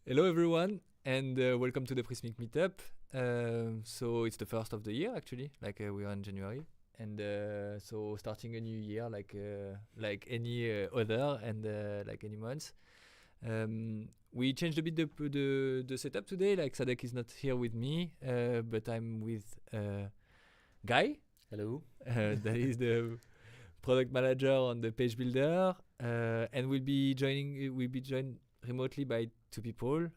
Hello everyone, and welcome to the Prismic Meetup. So it's the first of the year actually, we are in January, and so starting a new year like any other, and like any month. We changed a bit the setup today. Like Sadek is not here with me, but I'm with Guy. Hello. That is the product manager on the page builder, and we'll be joined remotely by two people.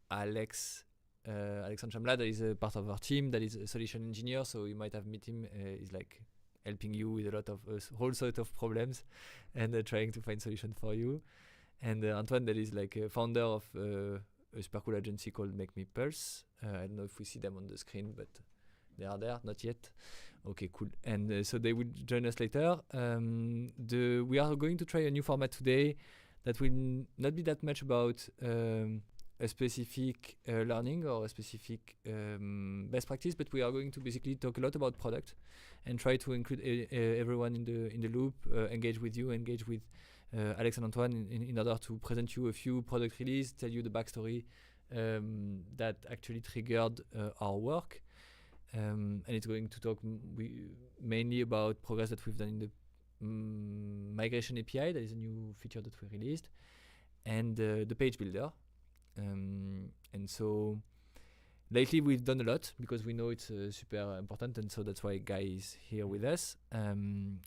Alex Anchamla, that is a part of our team, that is a solution engineer, so you might have met him. He's like helping you with a lot of whole sort of problems and trying to find solution for you. And Antoine, that is like a founder of a super cool agency called Makemepulse. I don't know if we see them on the screen, but they are there, not yet. Okay, cool. And so they will join us later. We are going to try a new format today that will not be that much about a specific learning or a specific best practice, but we are going to basically talk a lot about product and try to include everyone in the loop, engage with you, engage with Alex and Antoine in order to present you a few product release, tell you the backstory that actually triggered our work. And it's going to talk mainly about progress that we've done in the migration API. That is a new feature that we released, and the page builder. And so lately we've done a lot because we know it's super important, and so that's why Guy is here with us. And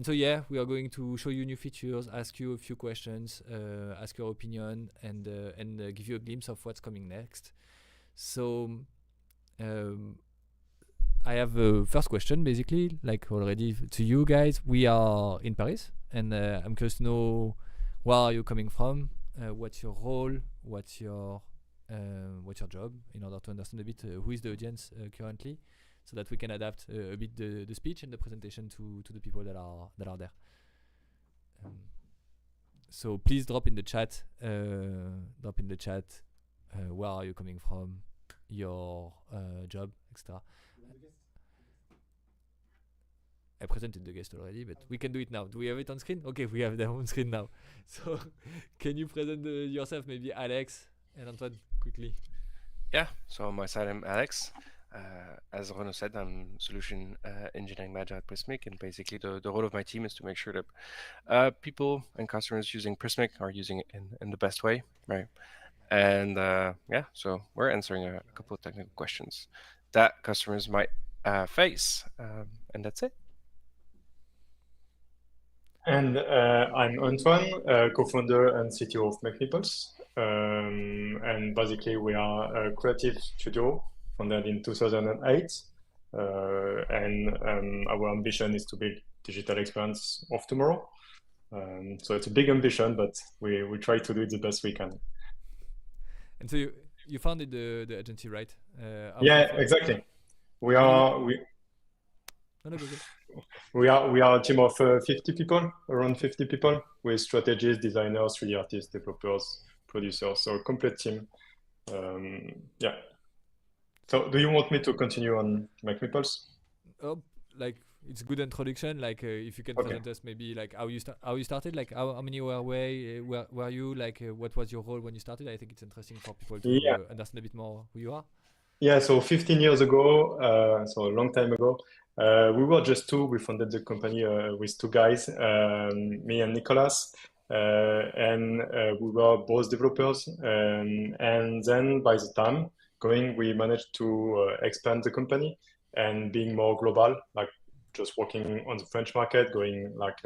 so yeah, we are going to show you new features, ask you a few questions, ask your opinion, and give you a glimpse of what's coming next. So I have a first question, basically, like already to you guys. We are in Paris, and I'm curious to know, where are you coming from? What's your role? What's your job? In order to understand a bit who is the audience currently, so that we can adapt a bit the speech and the presentation to the people that are there. So please drop in the chat. Where are you coming from? Your job, etc. I presented the guest already, but we can do it now. Do we have it on screen? Okay, we have them on screen now. So can you present yourself, maybe Alex and Antoine, quickly? Yeah, so on my side, I'm Alex. As Renaud said, I'm solution engineering manager at Prismic, and basically the role of my team is to make sure that people and customers using Prismic are using it in the best way, right? And yeah, so we're answering a couple of technical questions that customers might face, and that's it. And I'm Antoine, co-founder and CTO of Makemepulse. And basically, we are a creative studio founded in 2008. And our ambition is to build digital experience of tomorrow. So it's a big ambition, but we try to do it the best we can. And so you founded the agency, right? Yeah, exactly. We are a team of 50 people, around 50 people, with strategists, designers, 3D artists, developers, producers, so a complete team. Yeah. So do you want me to continue on Makemepulse? Like, it's a good introduction. Like, if you can present us maybe like how you started, like how many were you, like what was your role when you started? I think it's interesting for people to understand a bit more who you are. Yeah, so 15 years ago, so a long time ago, we were just two. We founded the company with two guys, me and Nicolas, and we were both developers. And then by the time we managed to expand the company and being more global, like just working on the French market, going like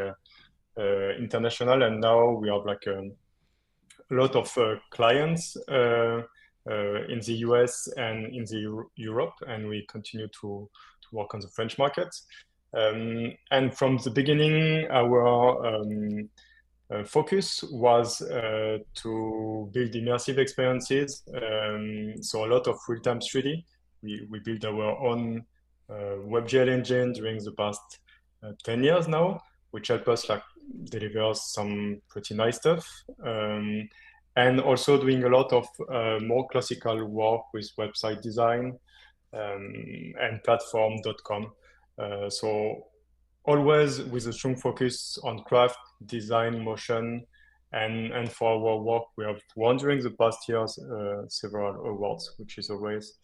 international. And now we have like a lot of clients in the US and in the Europe, and we continue to work on the French market. And from the beginning, our focus was to build immersive experiences. So a lot of real-time 3D. We built our own WebGL engine during the past 10 years now, which helped us like deliver some pretty nice stuff. And also doing a lot of more classical work with website design and platform.com. So always with a strong focus on craft, design, motion, And for our work, we have won during the past years several awards, which is always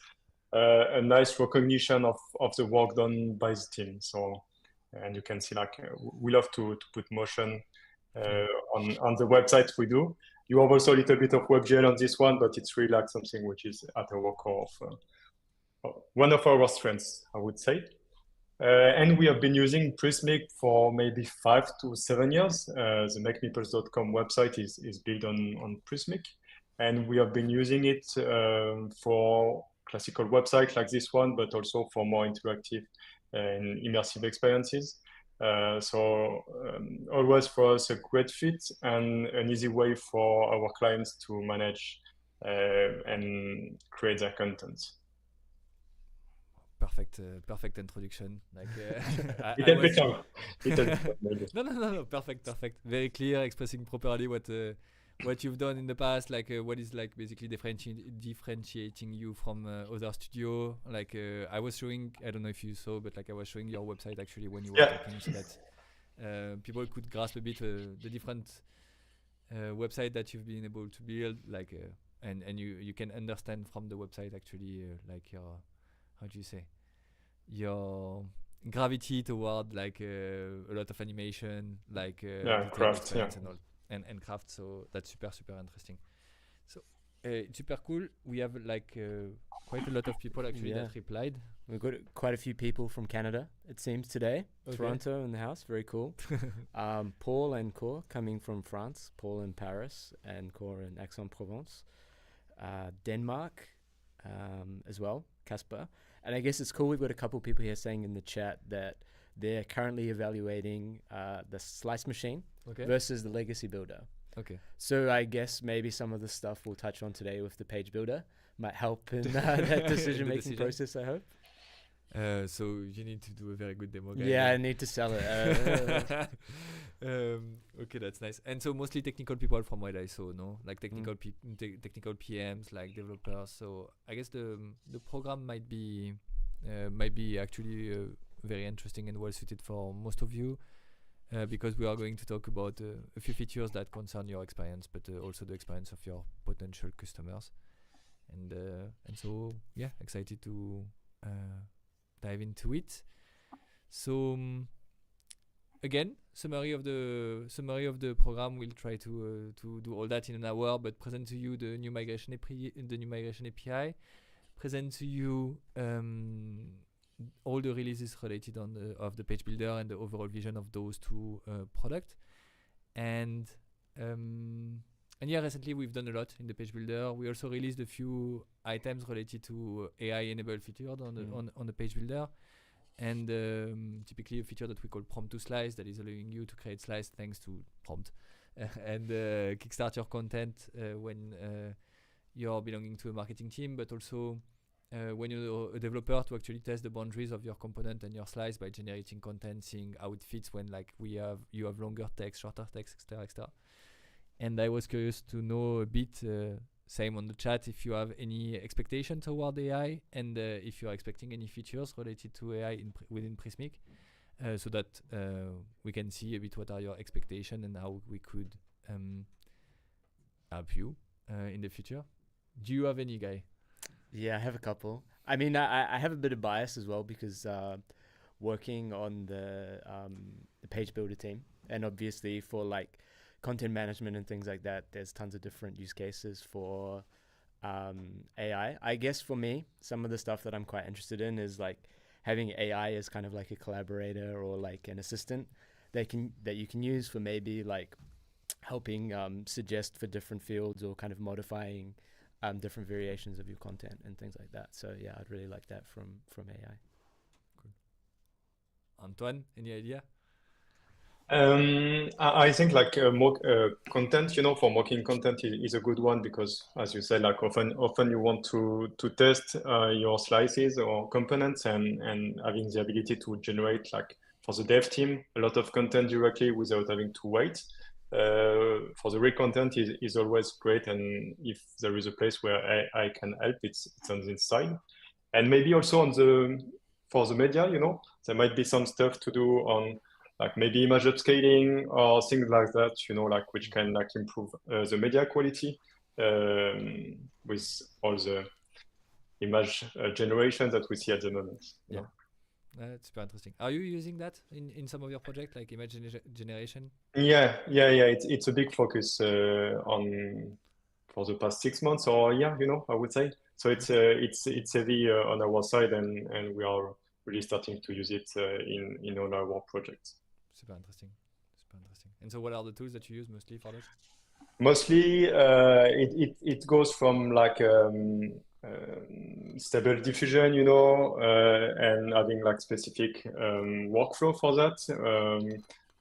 a nice recognition of the work done by the team. So, and you can see like we love to put motion on the websites we do. You have also a little bit of WebGL on this one, but it's really like something which is at our core of one of our strengths, I would say. And we have been using Prismic for maybe 5 to 7 years. The Makemepulse.com website is built on Prismic. And we have been using it for classical websites like this one, but also for more interactive and immersive experiences. Always for us a great fit and an easy way for our clients to manage and create their content. Perfect introduction. Like no, perfect. Very clear, expressing properly what you've done in the past. Like what is like basically differentiating you from other studio. Like I was showing, I don't know if you saw, but like I was showing your website actually when you were talking, so that people could grasp a bit the different website that you've been able to build. Like and you can understand from the website actually like your, how do you say, your gravity toward like a lot of animation, like craft, and all, and craft. So that's super interesting. So it's super cool. We have like quite a lot of people actually that replied. We've got quite a few people from Canada, it seems, today. Okay. Toronto in the house, very cool. Paul and Cor coming from France, Paul in Paris and Cor in Aix-en-Provence. Denmark as well, Casper. And I guess it's cool, we've got a couple people here saying in the chat that they're currently evaluating the slice machine versus the legacy builder. Okay. So I guess maybe some of the stuff we'll touch on today with the page builder might help in that decision-making process, I hope. So you need to do a very good demo, guys. Yeah, I need to sell it. Okay, that's nice. And so mostly technical people from what I saw, no? Like technical technical PMs, like developers. So I guess the program might be actually very interesting and well suited for most of you, because we are going to talk about a few features that concern your experience, but also the experience of your potential customers. And so yeah, excited to dive into it. So again, summary of the program. We'll try to do all that in an hour, but present to you the new migration API, present to you all the releases related of the page builder and the overall vision of those two products. And yeah, recently we've done a lot in the page builder. We also released a few items related to AI-enabled features on the page builder, and typically a feature that we call prompt to slice, that is allowing you to create slice thanks to prompt and kickstart your content when you're belonging to a marketing team, but also when you're a developer, to actually test the boundaries of your component and your slice by generating content, seeing how it fits when like you have longer text, shorter text, etc. And I was curious to know a bit, same on the chat, if you have any expectation toward AI, and if you're expecting any features related to AI within Prismic, so that we can see a bit what are your expectations and how we could help you in the future. Do you have any, Guy? Yeah, I have a couple. I mean, I have a bit of bias as well, because working on the page builder team, and obviously for like content management and things like that, there's tons of different use cases for AI. I guess for me, some of the stuff that I'm quite interested in is like having AI as kind of like a collaborator or like an assistant that you can use for maybe like helping suggest for different fields, or kind of modifying different variations of your content and things like that. So yeah, I'd really like that from AI. Cool. Antoine, any idea? I think like mock content, for mocking content is a good one, because as you said, like often you want to test your slices or components, and having the ability to generate, like for the dev team, a lot of content directly without having to wait. For the real content is always great, and if there is a place where I can help, it's on the inside. And maybe also for the media, there might be some stuff to do on like maybe image upscaling or things like that, like which can like improve the media quality with all the image generation that we see at the moment. you know. That's super interesting. Are you using that in some of your projects, like image generation? Yeah. It's a big focus on for the past 6 months or a year, I would say. So it's heavy on our side, and we are really starting to use it in all our projects. Super interesting. And so, what are the tools that you use mostly for that? Mostly, it goes from like stable diffusion, and having like specific workflow for that,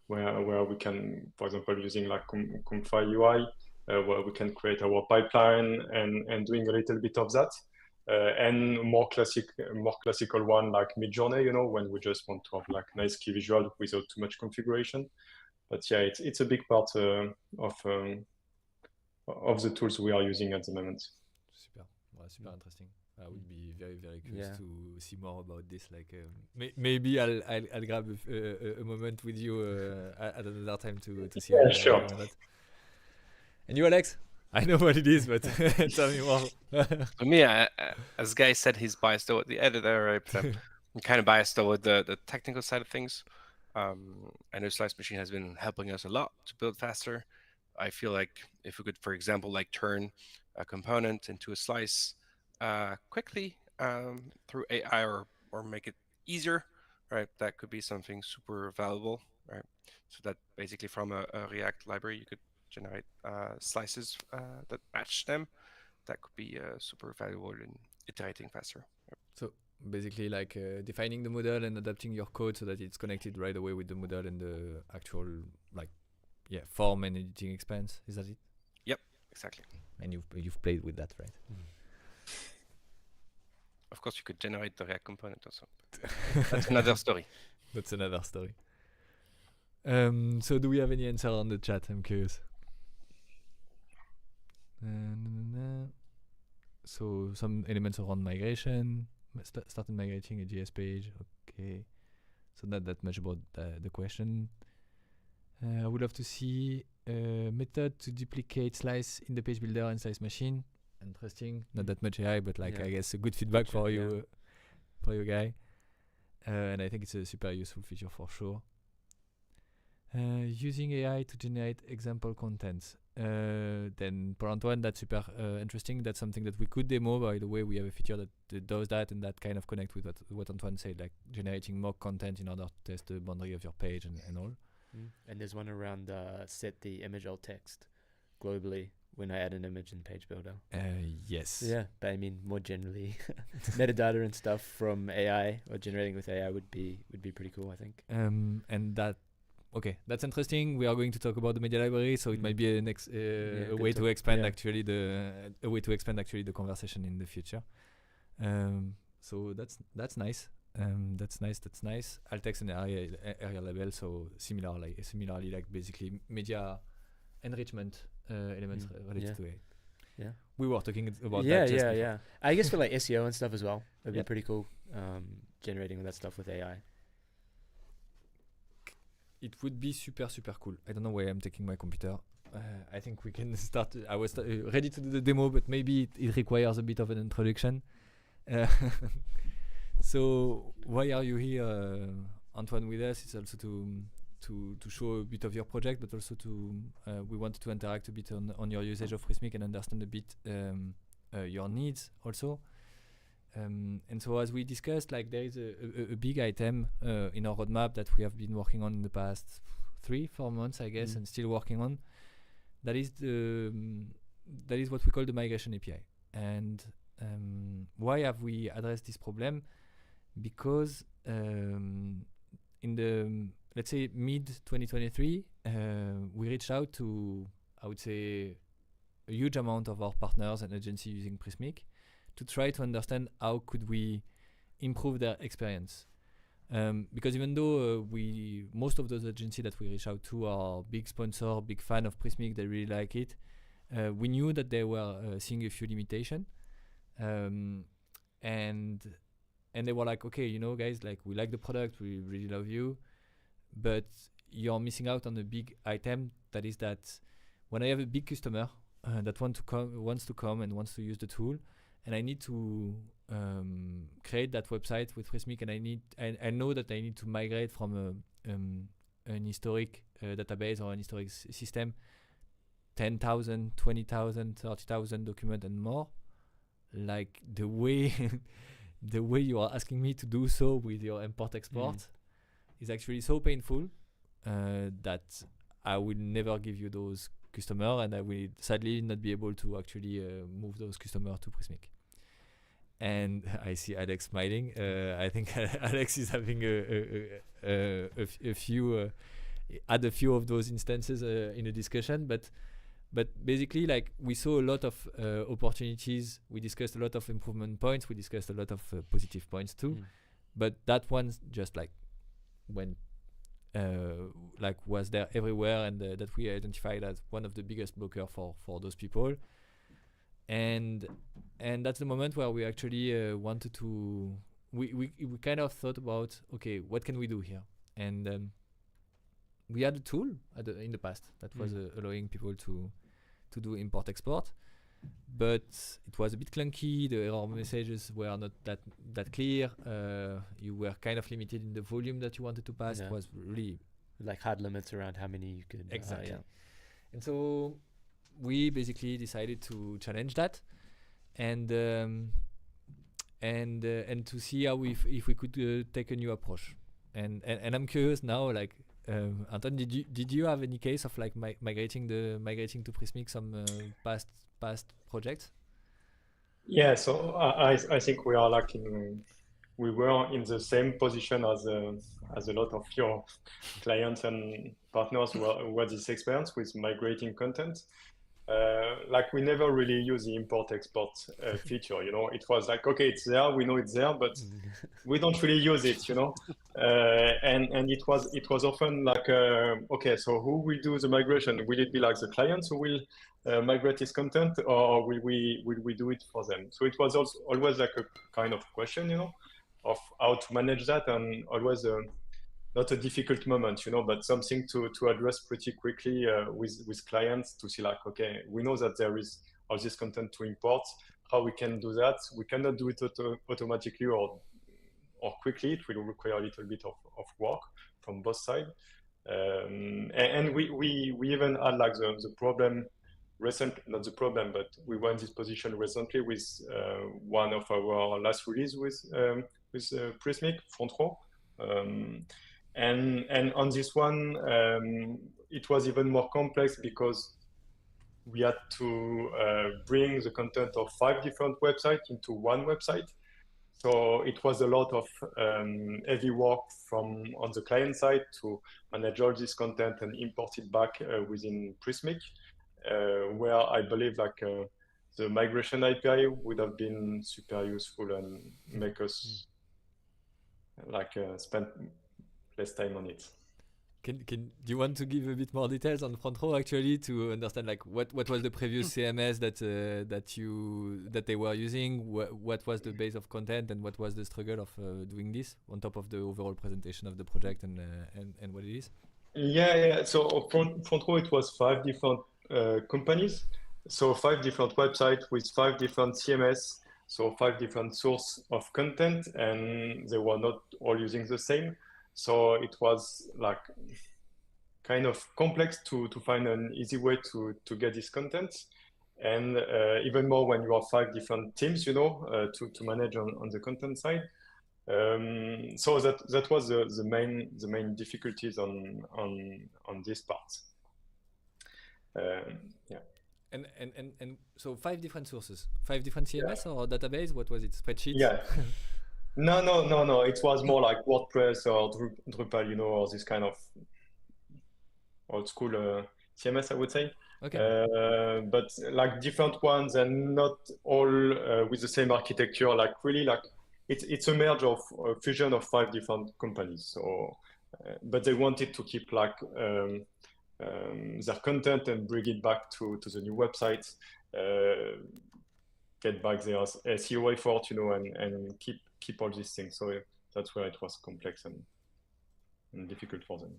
where we can, for example, using like Comfy UI, where we can create our pipeline and doing a little bit of that, and more classical one like Midjourney, when we just want to have like nice key visual without too much configuration. But yeah, it's a big part of the tools we are using at the moment. Super interesting. I would be very, very curious to see more about this. Like maybe I'll grab a moment with you at another time to see. Yeah, sure. That. And you, Alex? I know what it is, but tell me more. For me, as Guy said, he's biased toward the editor, right? But I'm kind of biased toward the technical side of things. I know Slice Machine has been helping us a lot to build faster. I feel like if we could, for example, like turn a component into a slice quickly through AI or make it easier, right? That could be something super valuable, right? So that basically from a React library, you could generate slices that match them. That could be super valuable in iterating faster. So basically like defining the model and adapting your code so that it's connected right away with the model and the actual form and editing experience. Is that it? Yep, exactly. And you've played with that, right? Of course, you could generate the React component also. That's another story. That's another story. So do we have any answer on the chat? I'm curious. So some elements around migration. Started migrating a JS page. Okay. So not that much about the question. I would love to see a method to duplicate slice in the page builder and Slice Machine. Interesting. Not that much AI, but I guess a good feedback for you, Guy. And I think it's a super useful feature for sure. Using AI to generate example contents. Then for Antoine, that's super interesting. That's something that we could demo. By the way, we have a feature that does that, and that kind of connect with what Antoine said, like generating mock content in order to test the boundary of your page and all. And there's one around set the image alt text globally when I add an image in Page Builder. Yes. Yeah, but I mean more generally, metadata and stuff from AI or generating with AI would be pretty cool, I think. And that. Okay, that's interesting. We are going to talk about the media library, so it might be a next way to expand actually the conversation in the future. So that's nice. That's nice. Alt text and area label, so similarly like basically media enrichment elements related to it. Yeah, we were talking about that. Yeah. I guess for like SEO and stuff as well, it'd be pretty cool. Generating that stuff with AI. It would be super cool. I don't know where I'm taking my computer. I think we can start. I was ready to do the demo, but maybe it requires a bit of an introduction. So why are you here, Antoine, with us? It's also to show a bit of your project, but also we wanted to interact a bit on your usage of Prismic and understand a bit your needs also. And so as we discussed, like there is a big item in our roadmap that we have been working on in the past 3-4 months, I guess, and still working on. That is what we call the migration API. And why have we addressed this problem? Because in the, let's say, mid 2023, we reached out to, I would say, a huge amount of our partners and agencies using Prismic to try to understand how could we improve their experience. Because even though most of those agencies that we reach out to are big sponsor, big fan of Prismic, they really like it, we knew that they were seeing a few limitations. And they were like, okay, guys, like we like the product, we really love you, but you're missing out on a big item. That is that when I have a big customer that wants to come and wants to use the tool, and I need to create that website with Prismic, and I know that I need to migrate from an historic database or an historic system, 10,000, 20,000, 30,000 documents and more. Like the way the way you are asking me to do so with your import export is actually so painful that I will never give you those customers, and I will sadly not be able to actually move those customers to Prismic. And I see Alex smiling. I think Alex is having a few had a few of those instances in a discussion, but basically, like, we saw a lot of opportunities. We discussed a lot of improvement points. We discussed a lot of positive points too. But that one just like went was there everywhere, and that we identified as one of the biggest blockers for those people. And that's the moment where we actually wanted to we kind of thought about, okay, what can we do here? And we had a tool in the past that was allowing people to do import export, but it was a bit clunky. The error messages were not that clear. You were kind of limited in the volume that you wanted to pass. It was really like hard limits around how many you could exactly. And so we basically decided to challenge that, and to see how if we could take a new approach. And I'm curious now, like, Antoine, did you have any case of like migrating to Prismic some past projects? Yeah, so I think we are like we were in the same position as a lot of your clients and partners who had this experience with migrating content. Like, we never really use the import export feature, you know. It was like, okay, it's there, we know it's there, but we don't really use it, you know. And it was often like, okay, so who will do the migration? Will it be like the clients who will migrate this content, or will we do it for them? So it was also always like a kind of question, you know, of how to manage that, and always not a difficult moment, you know, but something to address pretty quickly with clients, to see like, okay, we know that there is all this content to import, how we can do that. We cannot do it automatically or quickly. It will require a little bit of work from both sides. And we even had like the problem not the problem, but we were in this position recently with one of our last release with Prismic, front row. And on this one, it was even more complex because we had to bring the content of 5 different websites into one website. So it was a lot of heavy work on the client side to manage all this content and import it back within Prismic, where I believe like the migration API would have been super useful and make us like spend less time on it. Do you want to give a bit more details on front row actually, to understand like what was the previous CMS that they were using, what was the base of content, and what was the struggle of doing this on top of the overall presentation of the project and what it is? Yeah. So front row, it was 5 different companies, so 5 different websites with 5 different CMS, so 5 different source of content, and they were not all using the same. So it was like kind of complex to find an easy way to get this content, and even more when you have 5 different teams, you know, to manage on the content side. So that was the main difficulties on this part. Yeah. And so 5 different sources, 5 different CMS or database. What was it? Spreadsheets? Yeah. No. It was more like WordPress or Drupal, you know, or this kind of old school CMS, I would say. Okay. But like different ones, and not all with the same architecture. Like really, like it's a merge of a fusion of 5 different companies. So, but they wanted to keep like their content and bring it back to the new website, get back their SEO effort, you know, and keep all these things. So that's where it was complex and difficult for them.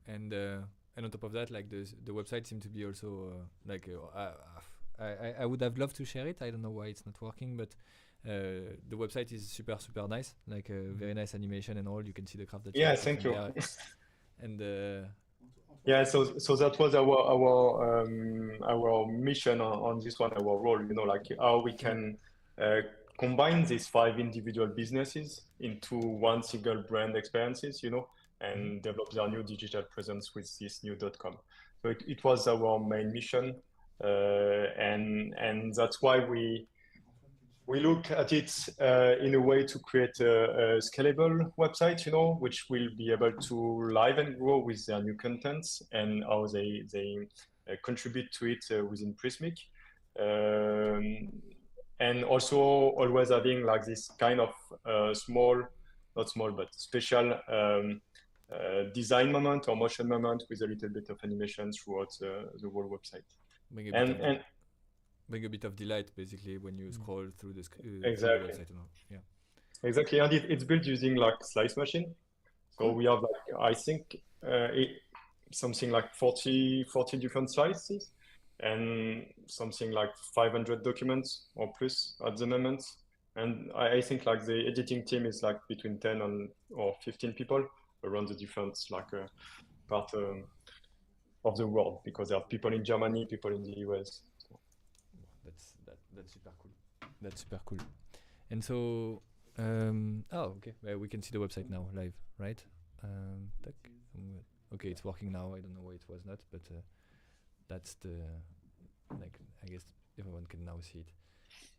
and on top of that, like the website seemed to be also I would have loved to share it. I don't know why it's not working, but the website is super nice, like very nice animation and all. You can see the craft that Yeah, you put thank on you. there. And yeah, so that was our mission on this one, our role, like how we can combine these 5 individual businesses into one single brand experiences, and develop their new digital presence with this new .com. So it was our main mission, and that's why we look at it in a way to create a scalable website, which will be able to live and grow with their new contents and how they contribute to it within Prismic. And also always having like this kind of not small, but special design moment or motion moment with a little bit of animation throughout the whole website. Bring a bit of delight, basically, when you scroll through the exactly. website. Yeah. Exactly, and it's built using like Slice Machine. So we have like, I think something like 40 different slices and something like 500 documents or plus at the moment. And I think like the editing team is like between 10 or 15 people around the different like part of the world, because there are people in Germany, people in the US. So. That's super cool. That's super cool. And so, okay, well, we can see the website now live, right? Okay, it's working now. I don't know why it was not, but that's the, like, I guess everyone can now see it.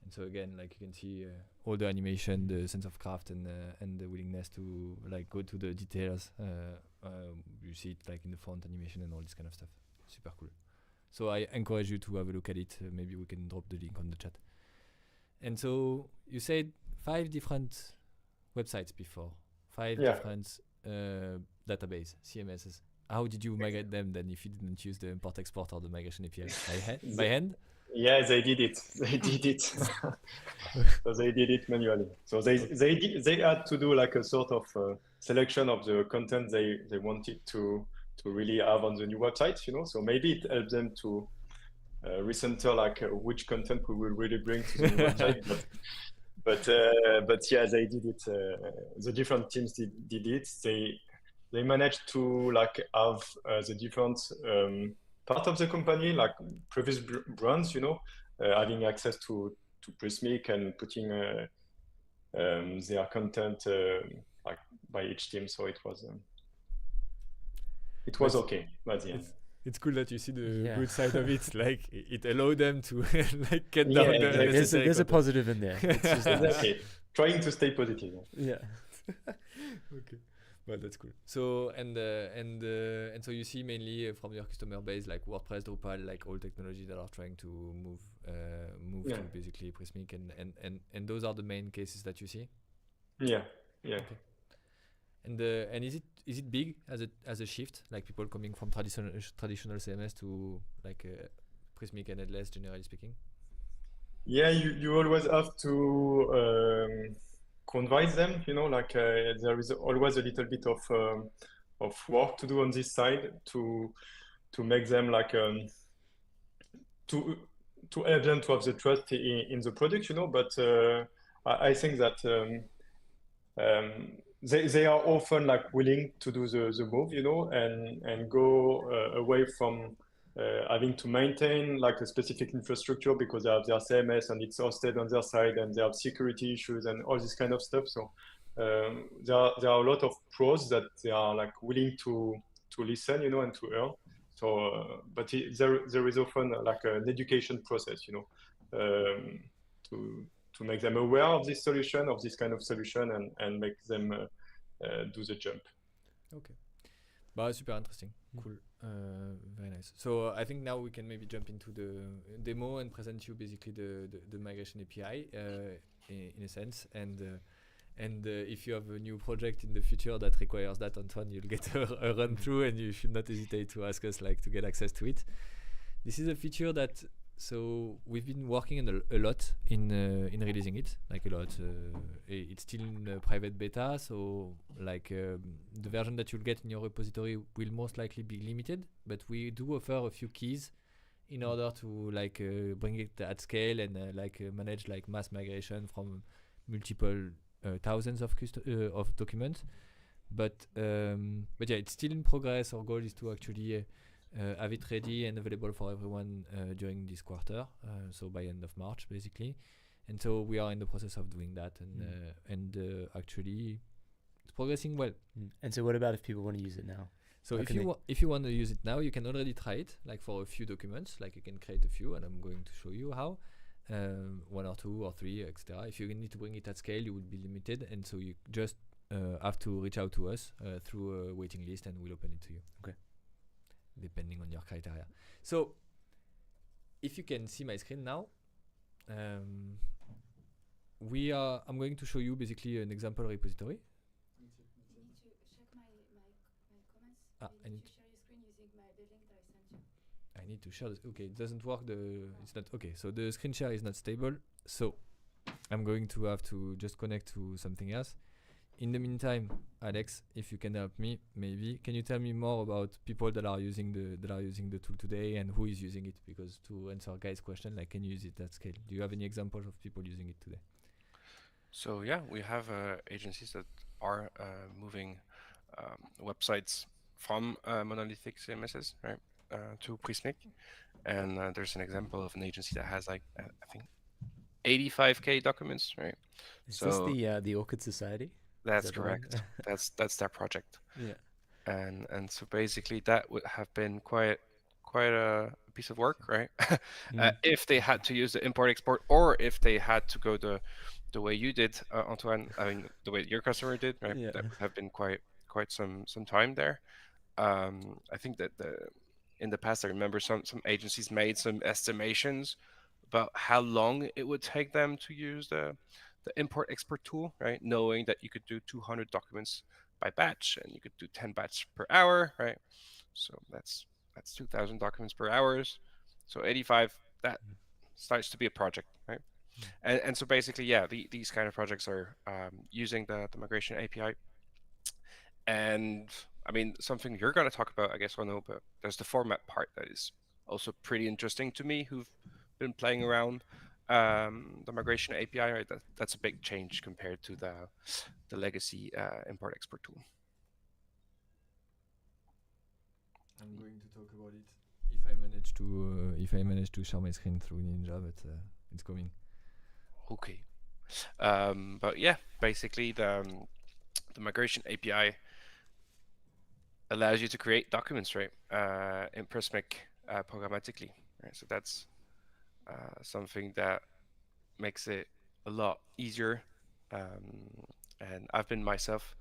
And so again, like you can see all the animation, the sense of craft, and the willingness to like go to the details. You see it like in the font animation and all this kind of stuff. Super cool. So I encourage you to have a look at it. Maybe we can drop the link on the chat. And so you said 5 different websites before, 5 different database CMSs. How did you migrate them then if you didn't use the import export or the migration API? By hand? Yeah, they did it. So they did it manually. So they had to do like a sort of selection of the content they wanted to really have on the new website, So maybe it helped them to recenter like which content we will really bring to the new website. But yeah, they did it. The different teams did it. They managed to like have the different part of the company, like previous brands, having access to Prismic and putting their content like by each team. So it was okay at the end. It's cool that you see the good side of it. Like it allowed them to like get down the exactly. There's a positive in there. It's just exactly. Trying to stay positive. Yeah. Okay. Well, that's cool. So and so you see mainly from your customer base like WordPress, Drupal, like all technology that are trying to move to basically Prismic, and those are the main cases that you see. Yeah. Okay. And is it big as a shift, like people coming from traditional CMS to like Prismic and headless, generally speaking? Yeah, you always have to convince them, like there is always a little bit of work to do on this side to make them like to help them to have the trust in the product, but I think that they are often like willing to do the move, and go away from having to maintain like a specific infrastructure because they have their CMS and it's hosted on their side and they have security issues and all this kind of stuff. So there are a lot of pros that they are like willing to listen, and to earn. So, but there is often like an education process, to make them aware of this solution, of this kind of solution, and make them do the jump. Okay. But super interesting. Cool. Very nice. So I think now we can maybe jump into the demo and present you basically the migration API in a sense. And if you have a new project in the future that requires that, Antoine, you'll get a run through, and you should not hesitate to ask us like to get access to it. This is a feature that So we've been working on a lot in releasing it, like a lot. It's still in private beta, so like the version that you'll get in your repository will most likely be limited. But we do offer a few keys in order to like bring it at scale and manage like mass migration from multiple thousands of documents. But yeah, it's still in progress. Our goal is to actually have it ready and available for everyone during this quarter, so by end of March basically. And so we are in the process of doing that, and actually it's progressing well. And so what about if people want to use it now? So if you want to use it now, you can already try it, like for a few documents. Like you can create a few, and I'm going to show you how. 1 or 2 or 3, etc. If you need to bring it at scale, you will be limited, and so you just have to reach out to us through a waiting list, and we'll open it to you. Okay. Depending on your criteria. So if you can see my screen now, I'm going to show you basically an example repository. You need to check my comments. I need to share your screen using the link that I sent you. I need to share this. Okay, it doesn't work. It's not okay. So the screen share is not stable. So I'm going to have to just connect to something else. In the meantime, Alex, if you can help me, maybe can you tell me more about people that are using the tool today and who is using it? Because to answer Guy's question, like, can you use it at scale? Do you have any examples of people using it today? So yeah, we have agencies that are moving websites from monolithic CMSs, right, to Prismic, and there's an example of an agency that has like I think 85K documents, right? Is so this the Orchid Society? that's correct. that's their project. Yeah. And so basically that would have been quite a piece of work, right? If they had to use the import export, or if they had to go the way you did, Antoine. I mean, the way your customer did, right? Yeah. That would have been quite some time there. I think that in the past, I remember some agencies made some estimations about how long it would take them to use the import export tool, right? Knowing that you could do 200 documents by batch, and you could do 10 batch per hour, right? So that's 2,000 documents per hour. So 85, that starts to be a project, right? And so basically, yeah, these kind of projects are using the migration API. And I mean, something you're going to talk about, I guess, Renaud, but there's the format part that is also pretty interesting to me, who've been playing around the migration API, right? That's a big change compared to the legacy import export tool. I'm going to talk about it if I manage to share my screen through Ninja, but it's coming. Okay. But yeah, basically the migration API allows you to create documents, right, in Prismic programmatically, right? So that's something that makes it a lot easier. And I've been myself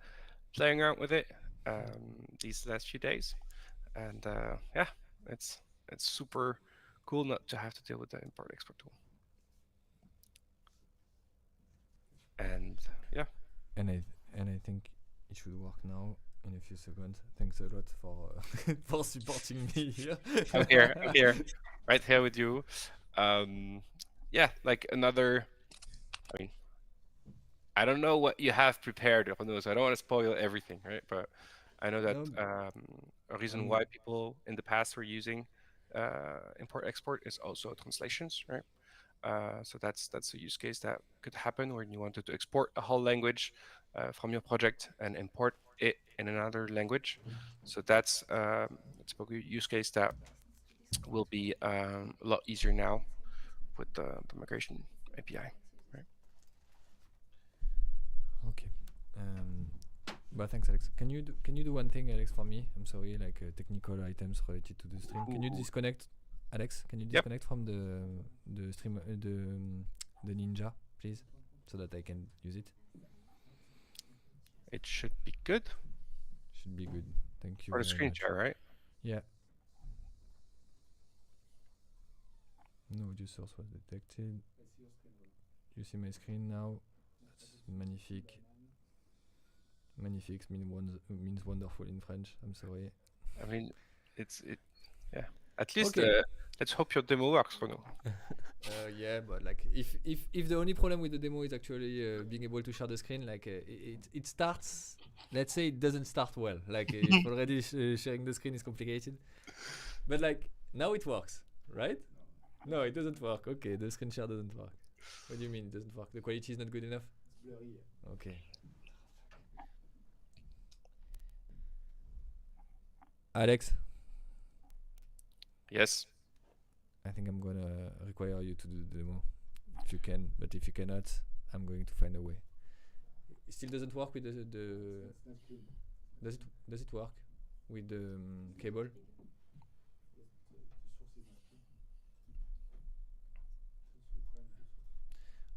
playing around with it these last few days, and yeah, it's super cool not to have to deal with the import export tool. And yeah, and I think it should work now in a few seconds. Thanks a lot for for supporting me here. I'm here, right here with you. Yeah, like another. I mean, I don't know what you have prepared, Renaud, so I don't want to spoil everything, right? But I know that a reason why people in the past were using import export is also translations, right? So that's a use case that could happen when you wanted to export a whole language from your project and import it in another language. So that's a use case that will be a lot easier now with the migration API. Right? Okay. But thanks, Alex. Can you do one thing, Alex, for me? I'm sorry, like technical items related to the stream. Can you disconnect, Alex? Can you disconnect from the stream, the Ninja, please, so that I can use it? It should be good. Should be good. Thank you. Or the screen share, right? Yeah. No audio source was detected. You see my screen now? That's magnifique. Magnifique means wonderful in French. I'm sorry. I mean, yeah. At least Okay. let's hope your demo works, Renaud. Yeah, but like if the only problem with the demo is actually being able to share the screen, like it starts. Let's say it doesn't start well. Like if already sharing the screen is complicated, but like now it works, right? No, it doesn't work. Okay, the screen share doesn't work. What do you mean it doesn't work? The quality is not good enough? It's blurry. Okay. Alex, Yes. I think I'm gonna require you to do the demo if you can, but if you cannot, I'm going to find a way. It still doesn't work with the It's not clean. does it work with the cable? The source is not clean.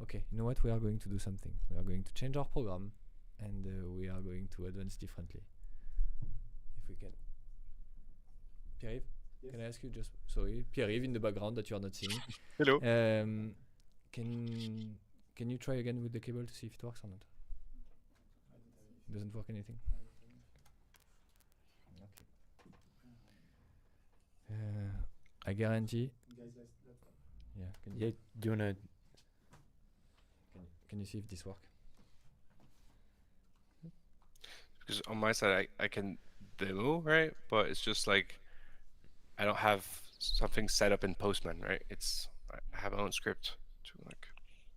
Okay, you know what? We are going to do something. We are going to change our program, and we are going to advance differently. If we can. Pierre-Yves, Yes. can I ask you just sorry, Pierre-Yves in the background that you are not seeing. Hello. Can you try again with the cable to see if it works or not? I don't have It doesn't work anything. I guarantee. You guys last laptop. Yeah. Can Yeah. Do you wanna? Can you see if this works? Because on my side, I can demo, right? But it's just like I don't have something set up in Postman, right? I have my own script to like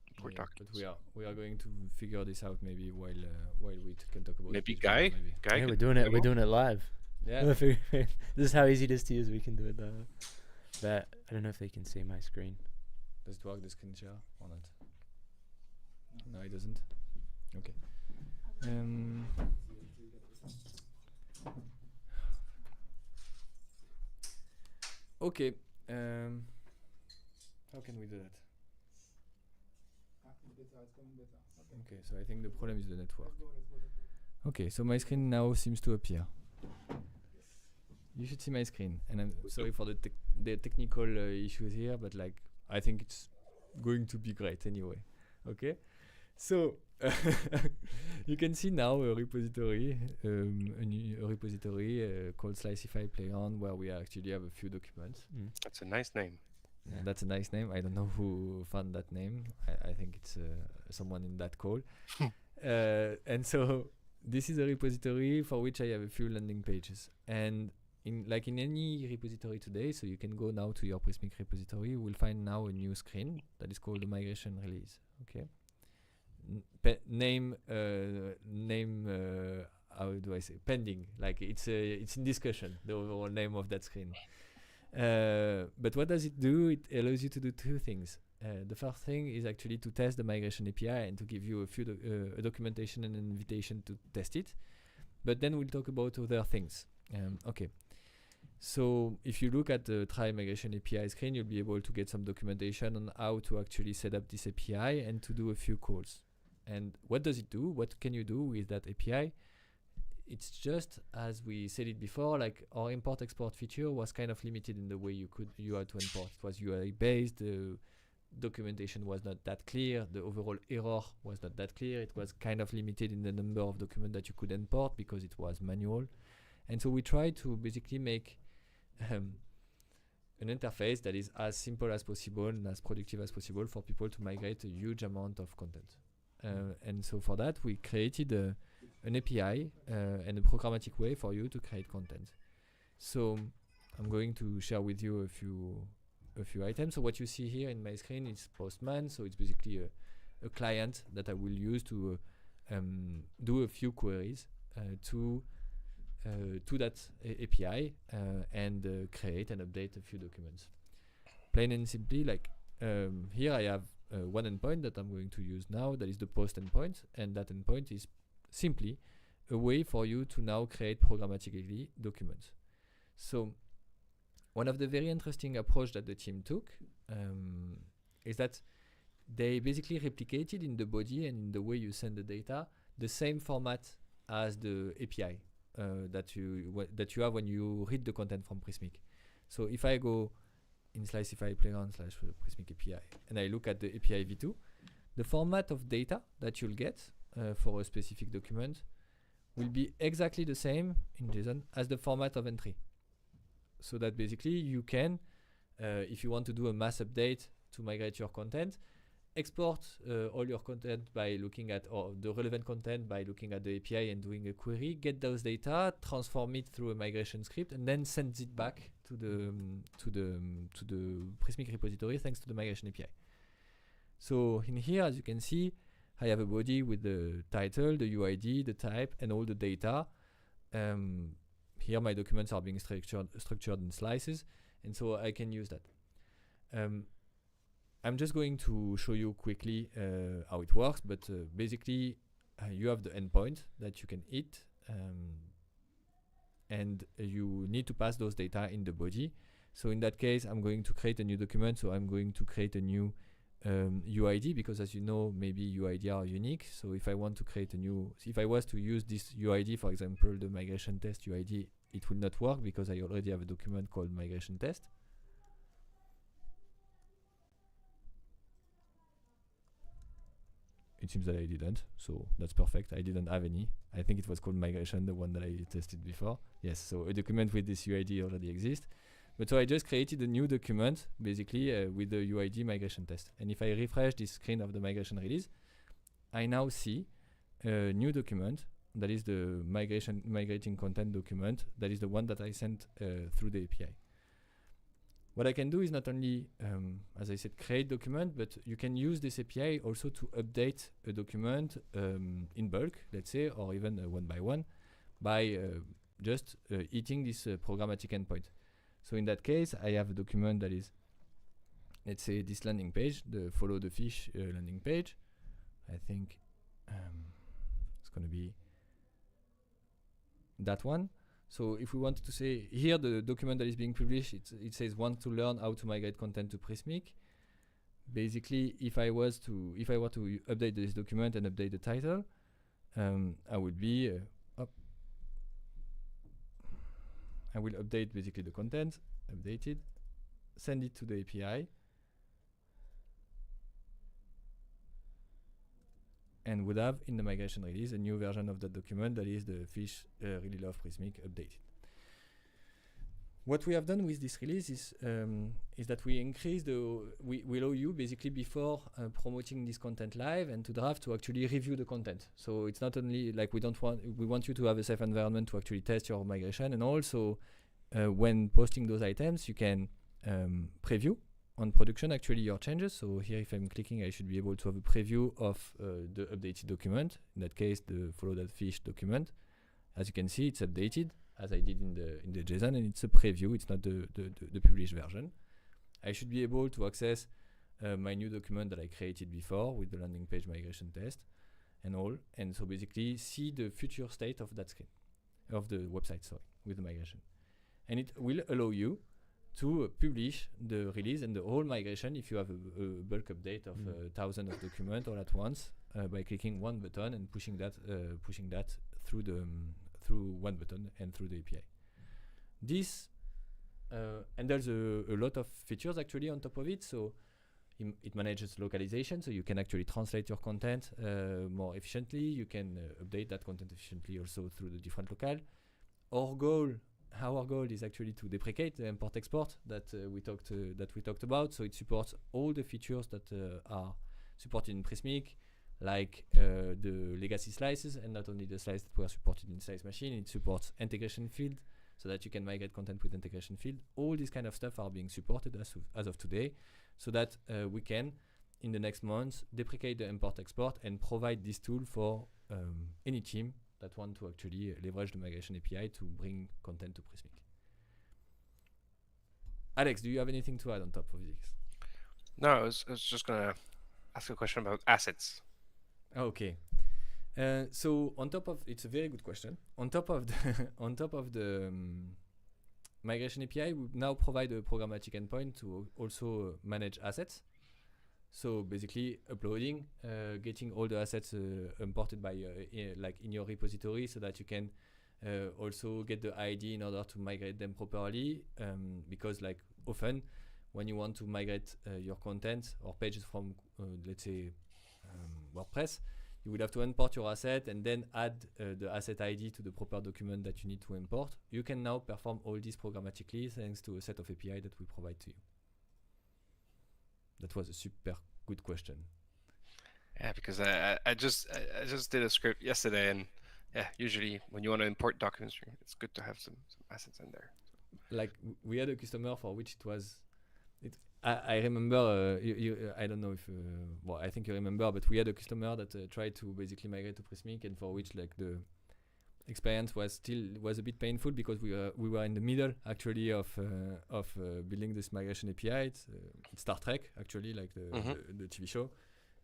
import Yeah, documents. but we are going to figure this out maybe while we can talk about Maybe speech Guy? bubble, maybe. Guy Yeah, could we're doing it. We're demo? doing it live. Yeah. This is how easy it is to use. We can do it. But I don't know if they can see my screen. Does it work the screen share or not? No, it doesn't. Okay. Okay. How can we do that? It's better. It's coming better. Okay, so I think the problem is the network. Let's go. Okay, so my screen now seems to appear. You should see my screen, and I'm sorry for the technical issues here, but like I think it's going to be great anyway. Okay, so you can see now a repository, called Slicify Playground, where we actually have a few documents. That's a nice name. Yeah. That's a nice name. I don't know who found that name. I think it's someone in that call. And so this is a repository for which I have a few landing pages. And in any repository today, so you can go now to your Prismic repository, you will find now a new screen that is called the migration release. Okay. Name how do I say, pending, like it's in discussion, the overall name of that screen. But what does it do? It allows you to do two things. The first thing is actually to test the migration API and to give you a documentation and an invitation to test it. But then we'll talk about other things. Okay. So if you look at the try migration API screen, you'll be able to get some documentation on how to actually set up this API and to do a few calls. And what does it do? What can you do with that API? It's just, as we said it before, like our import-export feature was kind of limited in the way you had to import. It was UI-based, the documentation was not that clear, the overall error was not that clear, it was kind of limited in the number of documents that you could import because it was manual. And so we tried to basically make an interface that is as simple as possible and as productive as possible for people to migrate a huge amount of content. And so for that, we created an API and a programmatic way for you to create content. So I'm going to share with you a few items. So what you see here in my screen is Postman. So it's basically a client that I will use to do a few queries to that API and create and update a few documents. Plain and simply, like here I have one endpoint that I'm going to use now, that is the post endpoint, and that endpoint is simply a way for you to now create programmatically documents. So one of the very interesting approach that the team took is that they basically replicated in the body and in the way you send the data the same format as the API that you have when you read the content from Prismic. So if I go in Slicify Playground / Prismic API and I look at the API v2, the format of data that you'll get for a specific document will be exactly the same in JSON as the format of entry. so that basically you can, if you want to do a mass update to migrate your content, export all your content by looking at, or the relevant content by looking at the API and doing a query, get those data, transform it through a migration script, and then send it back to the Prismic repository thanks to the migration API. So in here, as you can see, I have a body with the title, the UID, the type, and all the data. Here my documents are being structured in slices, and so I can use that. I'm just going to show you quickly how it works, but basically you have the endpoint that you can hit, and you need to pass those data in the body. So in that case, I'm going to create a new document, so I'm going to create a new UID, because as you know, maybe UID are unique. So if I want to create a new, if I was to use this UID, for example, the migration test UID, it will not work because I already have a document called migration test. It seems that I didn't, so that's perfect. I didn't have any. I think it was called migration, the one that I tested before. Yes, so a document with this UID already exists. But so I just created a new document, basically, with the UID migration test. And if I refresh this screen of the migration release, I now see a new document that is the migrating content document. That is the one that I sent through the API. What I can do is not only, as I said, create document, but you can use this API also to update a document in bulk, let's say, or even one by one, by just hitting this programmatic endpoint. So in that case, I have a document that is, let's say, this landing page, the follow the fish landing page. I think it's going to be that one. So if we wanted to say here, the document that is being published, it says want to learn how to migrate content to Prismic. Basically, if I were to update this document and update the title, I would be I will update basically the content, update it, send it to the API, and would have in the migration release a new version of that document that is the fish really love Prismic updated. What we have done with this release is that we increase we allow you basically before promoting this content live and to draft to actually review the content. So it's not only like we want you to have a safe environment to actually test your migration, and also when posting those items, you can preview on production actually your changes. So here, if I'm clicking, I should be able to have a preview of the updated document. In that case, the follow that fish document. As you can see, it's updated as I did in the JSON, and it's a preview. It's not the published version. I should be able to access my new document that I created before with the landing page migration test and all. And so basically see the future state of that screen, of the website, sorry, with the migration. And it will allow you to publish the release and the whole migration if you have a bulk update of 1,000 of documents all at once by clicking one button and pushing that through one button and through the API. This and there's a lot of features actually on top of it. So it manages localization, so you can actually translate your content more efficiently. You can update that content efficiently also through the different locale. Our goal is actually to deprecate the import-export that we talked about. So it supports all the features that are supported in Prismic, like the legacy slices, and not only the slices that were supported in Slice Machine. It supports integration field, so that you can migrate content with integration field. All these kind of stuff are being supported as of today, so that we can, in the next months, deprecate the import-export and provide this tool for any team that want to actually leverage the migration API to bring content to Prismic. Alex, do you have anything to add on top of this? No, I was just going to ask a question about assets. Okay. So on top of, it's a very good question. On top of the migration API, we now provide a programmatic endpoint to also manage assets. So basically uploading, getting all the assets imported by like in your repository, so that you can also get the ID in order to migrate them properly. Because like often when you want to migrate your content or pages from let's say WordPress, you would have to import your asset and then add the asset ID to the proper document that you need to import. You can now perform all this programmatically thanks to a set of API that we provide to you. That was a super good question. Yeah, because I just did a script yesterday, and yeah, usually when you want to import documents, it's good to have some assets in there. Like we had a customer for which it was. I remember. I don't know if. Well, I think you remember, but we had a customer that tried to basically migrate to Prismic, and for which like the experience was a bit painful because we were in the middle actually of building this migration API. It's Star Trek actually, like the TV show,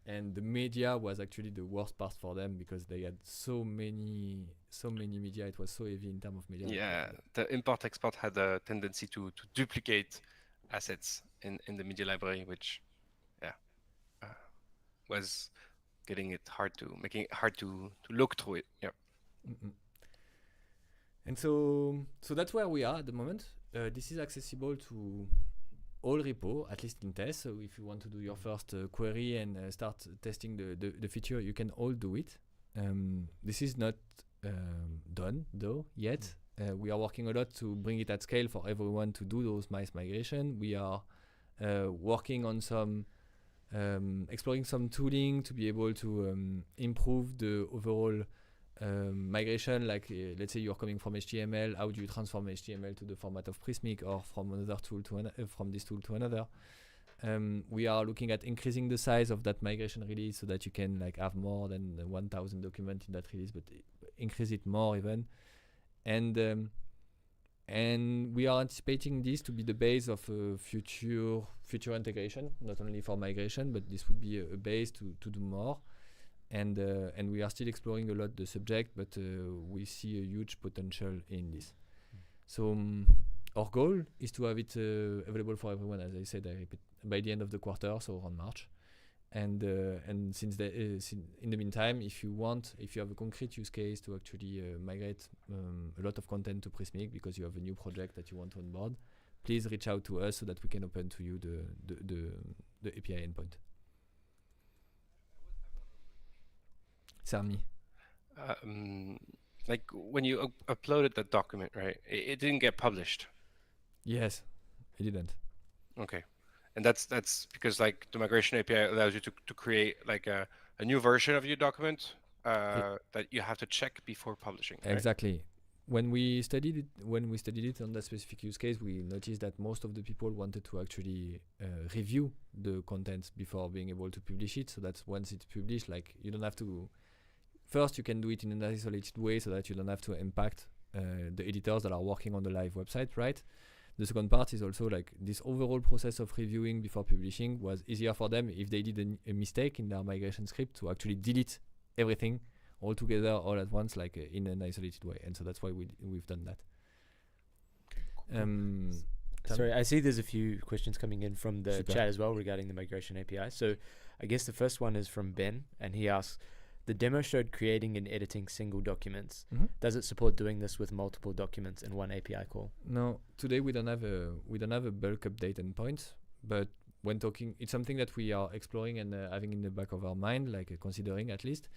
and the media was actually the worst part for them because they had so many media. It was so heavy in terms of media. Yeah, the import export had a tendency to duplicate assets in the media library, which was making it hard to look through it. Yeah. Mm-mm. And so that's where we are at the moment. This is accessible to all repo, at least in test. So if you want to do your first query and start testing the feature, you can all do it. This is not done though yet. We are working a lot to bring it at scale for everyone to do those mass migration. We are working on some exploring some tooling to be able to improve the overall migration. Like let's say you're coming from HTML, how do you transform HTML to the format of Prismic, or from another tool to from this tool to another? We are looking at increasing the size of that migration release so that you can like have more than 1,000 documents in that release, but increase it more even. And we are anticipating this to be the base of future integration, not only for migration, but this would be a base to do more. And we are still exploring a lot the subject, but we see a huge potential in this. So our goal is to have it available for everyone, as I said, I repeat, by the end of the quarter, so around March. And since in the meantime, if you have a concrete use case to actually migrate a lot of content to Prismic because you have a new project that you want to onboard, please reach out to us so that we can open to you the API endpoint. Sami. Like when you uploaded that document, right? It didn't get published. Yes, it didn't. Okay. And that's because like the migration API allows you to create like a new version of your document that you have to check before publishing. Right? Exactly. When we studied it on that specific use case, we noticed that most of the people wanted to actually review the content before being able to publish it. So that's once it's published, like you don't have to. First, you can do it in an isolated way so that you don't have to impact the editors that are working on the live website, right? The second part is also like this overall process of reviewing before publishing was easier for them if they did a mistake in their migration script to actually delete everything all together all at once, like in an isolated way. And so that's why we've done that. Sorry, I see there's a few questions coming in from the chat as well regarding the migration API. So I guess the first one is from Ben, and he asks, the demo showed creating and editing single documents. Mm-hmm. Does it support doing this with multiple documents in one API call? No, today we don't have a bulk update endpoint, but when talking, it's something that we are exploring and having in the back of our mind, like considering at least.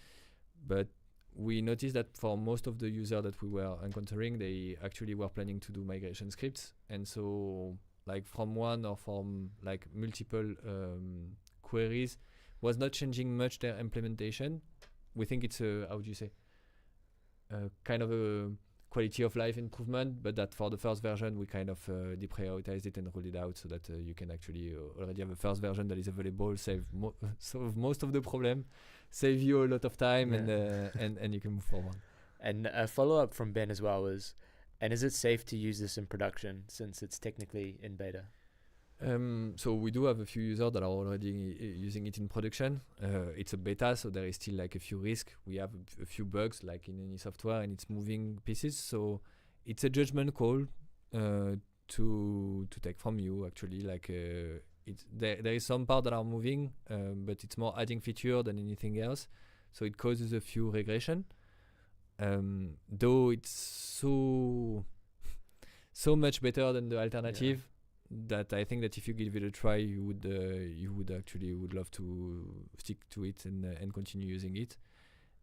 But we noticed that for most of the users that we were encountering, they actually were planning to do migration scripts, and so like from one or from like multiple queries was not changing much their implementation. We think it's how do you say, kind of a quality of life improvement, but that for the first version we kind of deprioritized it and rolled it out so that you can actually already have a first version that is available, solve most of the problem, save you a lot of time, and you can move forward. And a follow-up from Ben as well is it safe to use this in production since it's technically in beta? So we do have a few users that are already using it in production. It's a beta, so there is still like a few risks. We have a few bugs like in any software, and it's moving pieces. So it's a judgment call to take from you actually. Like there is some part that are moving, but it's more adding feature than anything else. So it causes a few regression. Though it's so much better than the alternative. Yeah. That I think that if you give it a try, you would actually love to stick to it and continue using it.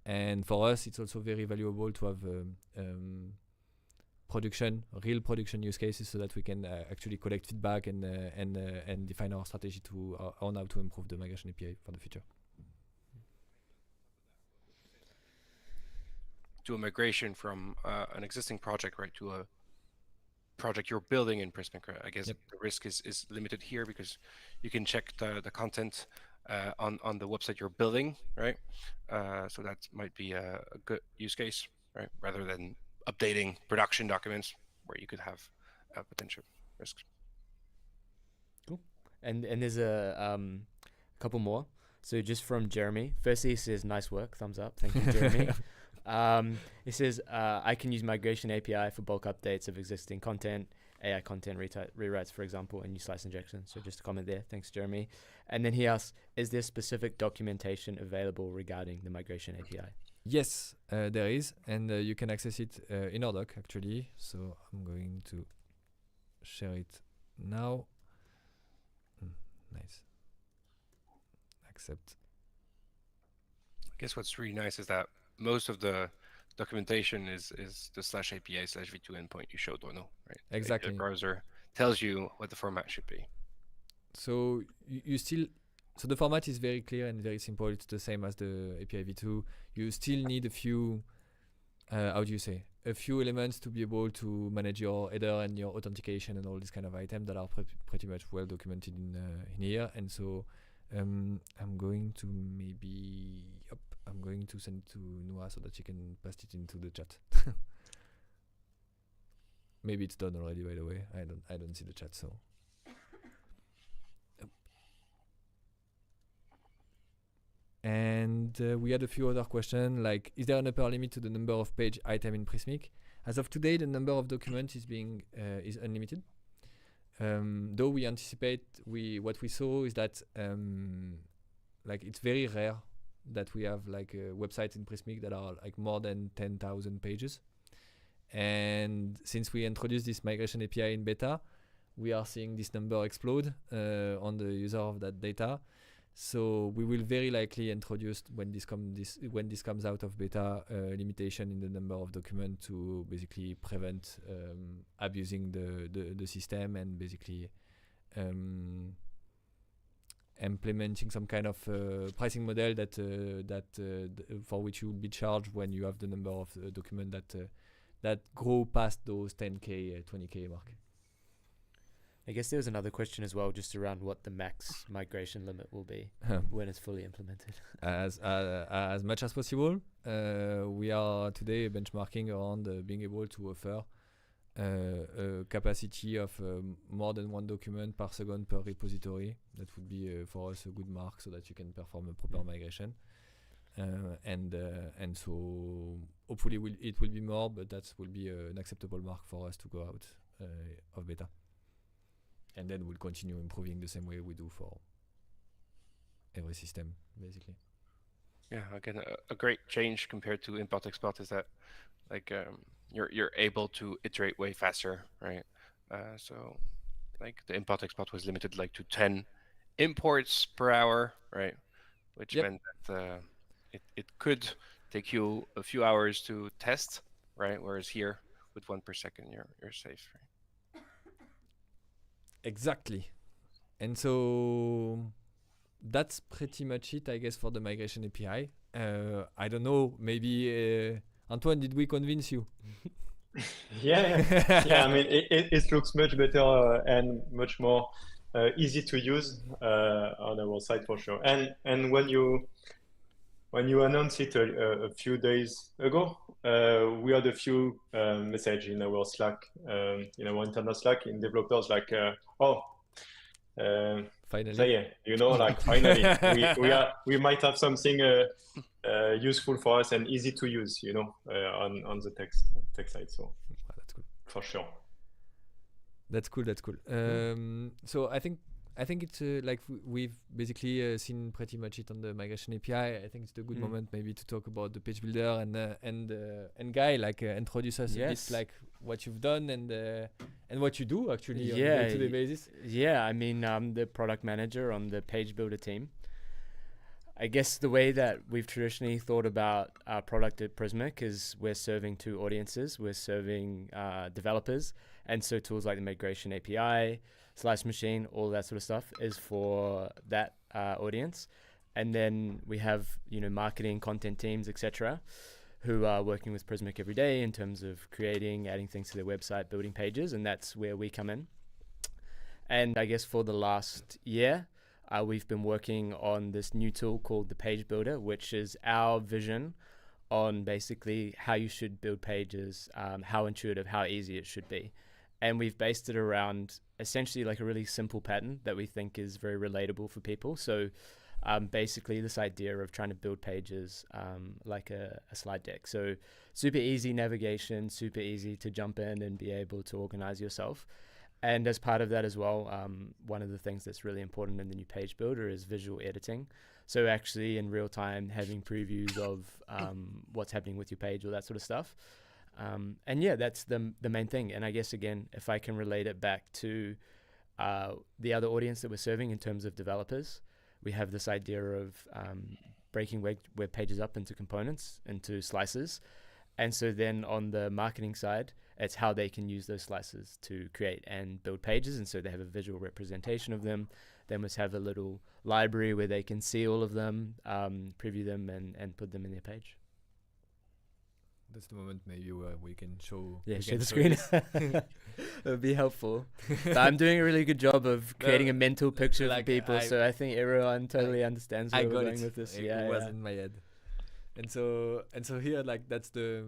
And for us, it's also very valuable to have real production use cases, so that we can actually collect feedback and define our strategy on how to improve the migration API for the future. To a migration from an existing project, right, to a project you're building in Prismic, right? I guess Yep. the risk is limited here because you can check the content on the website you're building, right? So that might be a good use case, right? Rather than updating production documents where you could have potential risks. Cool. And there's a couple more. So just from Jeremy. Firstly, he says, nice work, thumbs up. Thank you, Jeremy. He says, I can use migration API for bulk updates of existing content, AI content rewrites, for example, and use slice injection. So just a comment there. Thanks, Jeremy. And then he asks, is there specific documentation available regarding the migration API? Yes, there is, and you can access it in our doc, actually. So I'm going to share it now. Nice. Accept. I guess what's really nice is that most of the documentation is the /API/v2 endpoint you showed, Bruno, right? Exactly. The browser tells you what the format should be. So so the format is very clear and very simple. It's the same as the API v2. You still need a few, a few elements to be able to manage your header and your authentication and all these kind of items that are pretty much well documented in here. And so I'm going to I'm going to send it to Noah so that she can paste it into the chat. Maybe it's done already, by the way. I don't see the chat, so. And we had a few other questions, like, is there an upper limit to the number of page item in Prismic? As of today, the number of documents is unlimited. Though we anticipate, what we saw is that like it's very rare that we have like websites in Prismic that are like more than 10,000 pages. And since we introduced this migration API in beta, we are seeing this number explode on the user of that data. So we will very likely introduce when this comes out of beta limitation in the number of documents to basically prevent abusing the system, and basically implementing some kind of pricing model that for which you will be charged when you have the number of documents that grow past those 10K, 20K mark. I guess there was another question as well, just around what the max migration limit will be when it's fully implemented. As much as possible. We are today benchmarking around being able to offer a capacity of more than one document per second per repository. That would be for us a good mark, so that you can perform a proper migration. And so hopefully it will be more, but that will be an acceptable mark for us to go out of beta. And then we'll continue improving the same way we do for every system, basically. Yeah, again, a great change compared to import-export is that, like, you're able to iterate way faster, right? So, like, the import-export was limited like to 10 imports per hour, right? Which meant that it could take you a few hours to test, right? Whereas here, with 1 per second, you're safe, right? Exactly. And so that's pretty much it, I guess, for the migration API. I don't know, maybe Antoine, did we convince you? Yeah. I mean, it looks much better and much more easy to use on our site for sure. And when you announced it a few days ago, we had a few messages in our Slack, in our internal Slack, in developers like, Finally. so yeah, like finally, we might have something useful for us and easy to use, on the tech side. So that's good for sure. That's cool. So I think it's like we've basically seen pretty much it on the migration API. I think it's a good moment maybe to talk about the page builder and Guy, like introduce us a bit, like what you've done and what you do actually on a day-to-day basis. Yeah, I mean, I'm the product manager on the page builder team. I guess the way that we've traditionally thought about our product at Prismic is we're serving two audiences. We're serving developers, and so tools like the Migration API, Slice Machine, all that sort of stuff is for that audience. And then we have, marketing, content teams, etc., who are working with Prismic every day in terms of creating, adding things to their website, building pages, and that's where we come in. And I guess for the last year, we've been working on this new tool called the Page Builder, which is our vision on basically how you should build pages, how intuitive, how easy it should be. And we've based it around essentially like a really simple pattern that we think is very relatable for people. So basically this idea of trying to build pages like a slide deck. So super easy navigation, super easy to jump in and be able to organize yourself. And as part of that as well, one of the things that's really important in the new page builder is visual editing. So actually in real time having previews of what's happening with your page, all that sort of stuff. And yeah, that's the main thing. And I guess, again, if I can relate it back to the other audience that we're serving in terms of developers, we have this idea of breaking web pages up into components, into slices. And so then on the marketing side, it's how they can use those slices to create and build pages. And so they have a visual representation of them. They must have a little library where they can see all of them, preview them, and put them in their page. That's the moment maybe where we can show. Yeah, we share can the show screen. this. It would be helpful. But I'm doing a really good job of creating a mental picture for people, so I think everyone totally understands where we're going with this. It was in my head. And so here, like that's the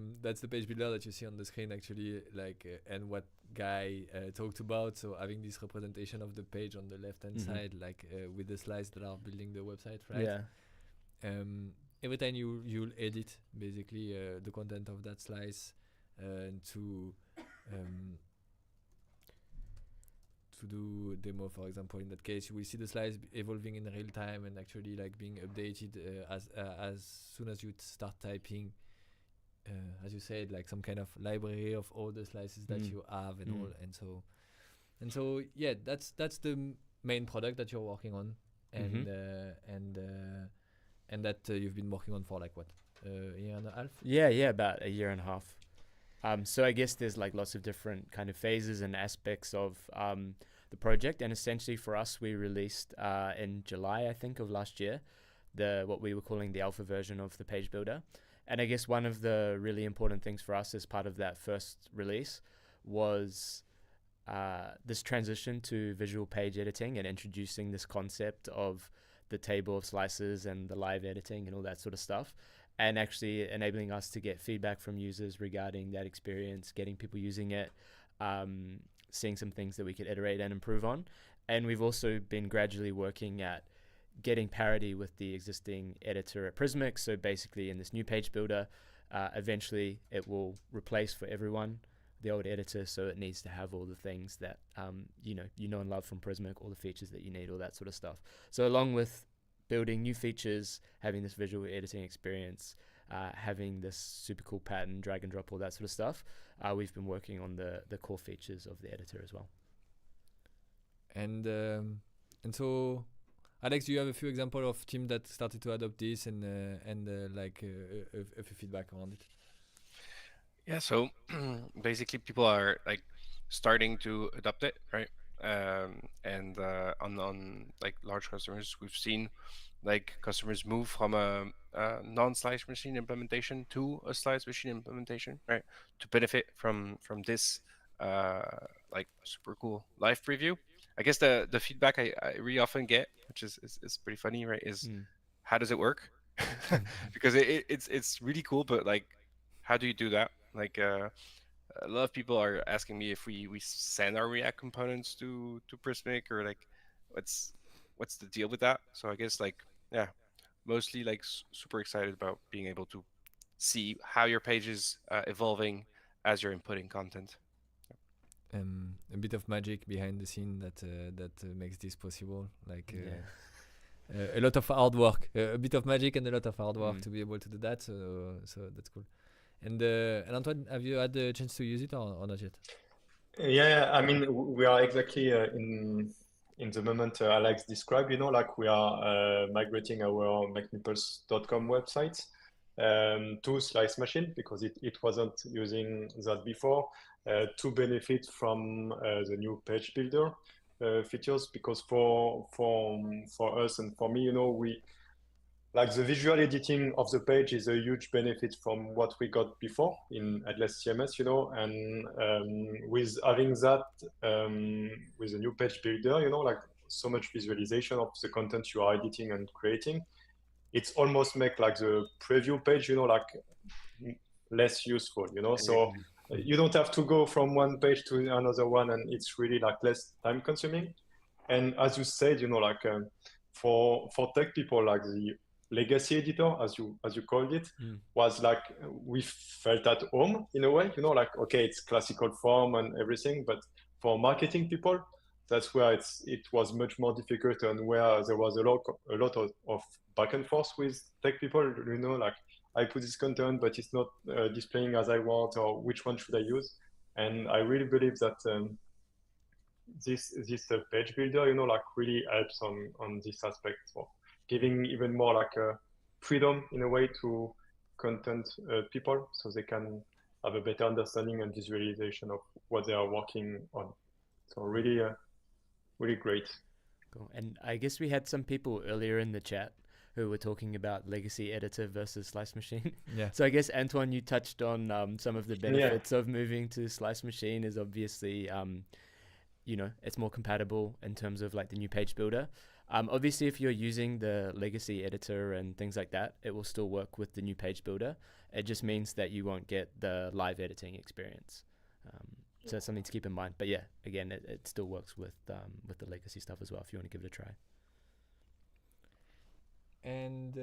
page builder that you see on the screen actually, like and what Guy talked about. So having this representation of the page on the left hand side, like with the slides that are building the website, right? Yeah. Every time you'll edit basically the content of that slice to do a demo, for example. In that case, you will see the slides evolving in real time and actually like being updated as soon as you start typing, as you said, like some kind of library of all the slices that you have and all. And so yeah, that's the main product that you're working on, and that you've been working on for like what, a year and a half? Yeah, about a year and a half. So I guess there's like lots of different kind of phases and aspects of the project. And essentially for us, we released in July, I think, of last year, what we were calling the alpha version of the page builder. And I guess one of the really important things for us as part of that first release was this transition to visual page editing and introducing this concept of the table of slices and the live editing and all that sort of stuff, and actually enabling us to get feedback from users regarding that experience, getting people using it, seeing some things that we could iterate and improve on. And we've also been gradually working at getting parity with the existing editor at Prismic. So basically in this new page builder, eventually it will replace for everyone the old editor, so it needs to have all the things that you know and love from Prismic, all the features that you need, all that sort of stuff. So along with building new features, having this visual editing experience, having this super cool pattern, drag and drop, all that sort of stuff, we've been working on the core features of the editor as well. And so, Alex, do you have a few examples of teams that started to adopt this and like a few feedback around it? Yeah, so basically people are like starting to adopt it, right? And on like large customers, we've seen like customers move from a non-slice machine implementation to a slice machine implementation, right? To benefit from this like super cool live preview. I guess the feedback I really often get, which is pretty funny, right? Is how does it work? Because it's really cool, but like, how do you do that? Like a lot of people are asking me if we send our React components to Prismic, or like what's the deal with that. So I guess like, yeah, mostly like super excited about being able to see how your page is evolving as you're inputting content. A bit of magic behind the scene that makes this possible, like a lot of hard work, a bit of magic and a lot of hard work to be able to do that, so that's cool. And Antoine, have you had the chance to use it or not yet? Yeah, I mean, we are exactly in in the moment Alex described, like we are migrating our Makemepulse.com website to Slice Machine because it wasn't using that before to benefit from the new page builder features, because for us and for me, we like the visual editing of the page is a huge benefit from what we got before in Atlas CMS, and with having that with a new page builder, like so much visualization of the content you are editing and creating, it's almost make like the preview page, like less useful, so you don't have to go from one page to another one, and it's really like less time consuming. And as you said, like for tech people, like the legacy editor, as you called it, was like we felt at home in a way, like okay, it's classical form and everything, but for marketing people, that's where it was much more difficult, and where there was a lot of back and forth with tech people, like I put this content, but it's not displaying as I want, or which one should I use? And I really believe that this page builder, like really helps on this aspect, for giving even more like a freedom in a way to content people, so they can have a better understanding and visualization of what they are working on. So really, really great. Cool. And I guess we had some people earlier in the chat who were talking about legacy editor versus Slice Machine. Yeah. So I guess, Antoine, you touched on some of the benefits of moving to Slice Machine is obviously, it's more compatible in terms of like the new page builder. Obviously, if you're using the legacy editor and things like that, it will still work with the new page builder. It just means that you won't get the live editing experience. So that's something to keep in mind. But yeah, again, it still works with the legacy stuff as well, if you want to give it a try. And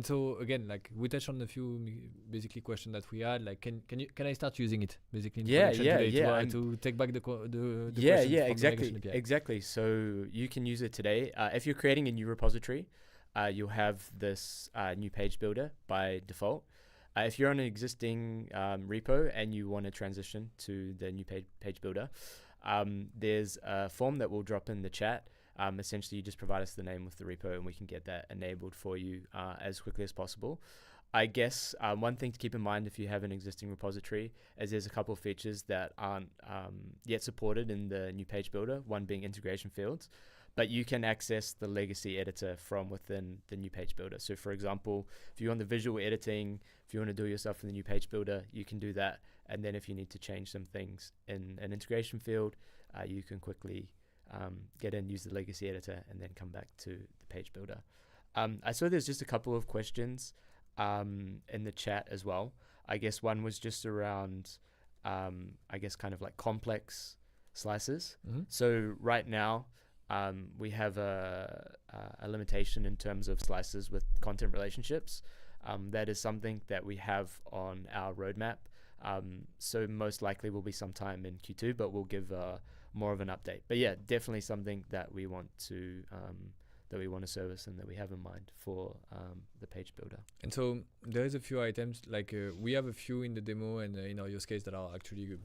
so again, like we touched on a few basically questions that we had. Like, can I start using it basically? In production today to take back the questions from the exactly. So you can use it today. If you're creating a new repository, you'll have this new page builder by default. If you're on an existing repo and you want to transition to the new page builder, there's a form that will drop in the chat. Essentially, you just provide us the name of the repo and we can get that enabled for you as quickly as possible. I guess one thing to keep in mind if you have an existing repository is there's a couple of features that aren't yet supported in the new page builder, one being integration fields, but you can access the legacy editor from within the new page builder. So for example, if you want the visual editing, if you want to do it yourself in the new page builder, you can do that. And then if you need to change some things in an integration field, you can quickly get in, use the legacy editor, and then come back to the page builder. I saw there's just a couple of questions in the chat as well. I guess one was just around, I guess, kind of like complex slices. So right now, we have a limitation in terms of slices with content relationships. That is something that we have on our roadmap. So most likely will be sometime in Q2, but we'll give more of an update. But yeah, definitely something that we want to service and that we have in mind for the page builder. And so there is a few items, like we have a few in the demo and in our use case that are actually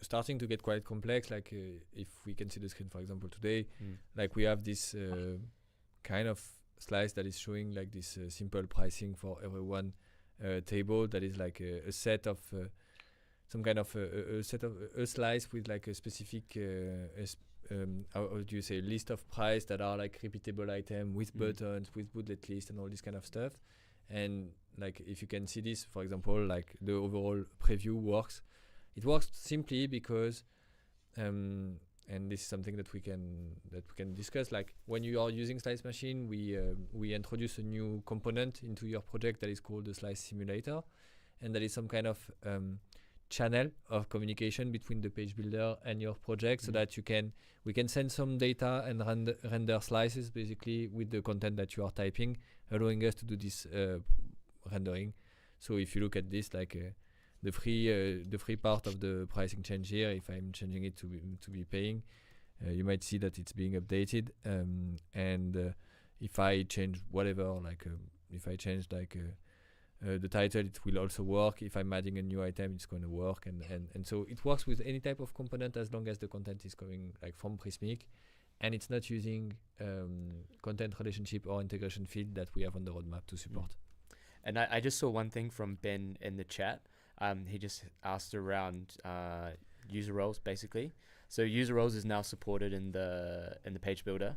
starting to get quite complex. Like if we can see the screen, for example, today, like we have this kind of slice that is showing like this simple pricing for everyone table that is like a set of some kind of a slice with like a specific how do you say, list of price that are like repeatable item with buttons, with bullet list and all this kind of stuff. And like if you can see this, for example, like the overall preview works. It works simply because and this is something that we can discuss. Like when you are using Slice Machine, we introduce a new component into your project that is called the Slice Simulator, and that is some kind of channel of communication between the page builder and your project, so that we can send some data and render slices basically with the content that you are typing, allowing us to do this rendering. So if you look at this, like the free part of the pricing change here, if I'm changing it to be paying, you might see that it's being updated. And if I change whatever, like if I change like the title, it will also work. If I'm adding a new item, it's going to work, and so it works with any type of component as long as the content is coming like from Prismic, and it's not using content relationship or integration field that we have on the roadmap to support. And I just saw one thing from Ben in the chat. He just asked around user roles, basically. So user roles is now supported in the page builder.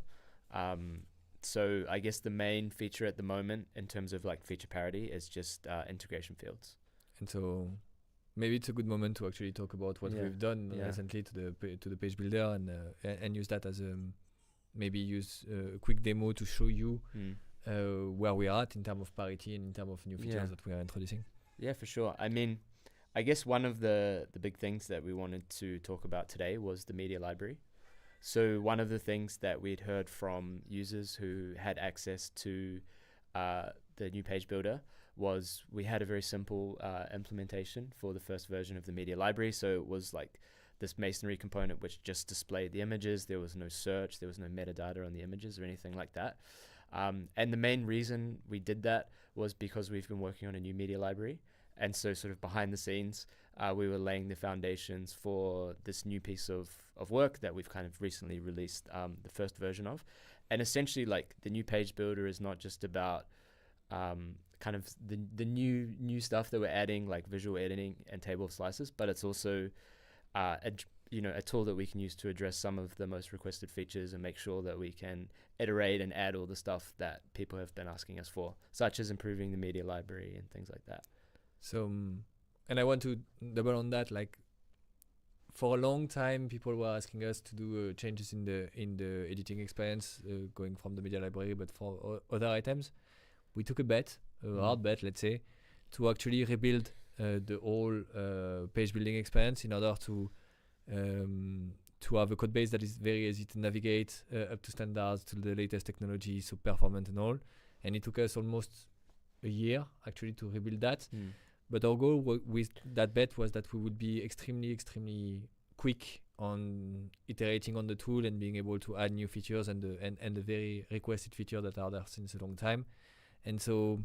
So I guess the main feature at the moment in terms of like feature parity is just integration fields. And so maybe it's a good moment to actually talk about what we've done recently to the page builder, and use that as maybe use a quick demo to show you where we are at in terms of parity and in terms of new features that we are introducing. Yeah, for sure. I mean, I guess one of the big things that we wanted to talk about today was the media library. So one of the things that we'd heard from users who had access to the new page builder was we had a very simple implementation for the first version of the media library. So it was like this masonry component which just displayed the images. There was no search, there was no metadata on the images or anything like that. And the main reason we did that was because we've been working on a new media library. And so sort of behind the scenes, we were laying the foundations for this new piece of work that we've kind of recently released the first version of. And essentially, like, the new page builder is not just about kind of the new stuff that we're adding, like visual editing and table of slices, but it's also a tool that we can use to address some of the most requested features and make sure that we can iterate and add all the stuff that people have been asking us for, such as improving the media library and things like that. So, and I want to double on that. Like, for a long time, people were asking us to do changes in the editing experience, going from the media library, but for other items, we took a bet, a hard bet, let's say, to actually rebuild the whole page building experience in order to have a code base that is very easy to navigate, up to standards, to the latest technology, so performant and all. And it took us almost a year actually to rebuild that. But our goal with that bet was that we would be extremely quick on iterating on the tool and being able to add new features and the very requested features that are there since a long time. And so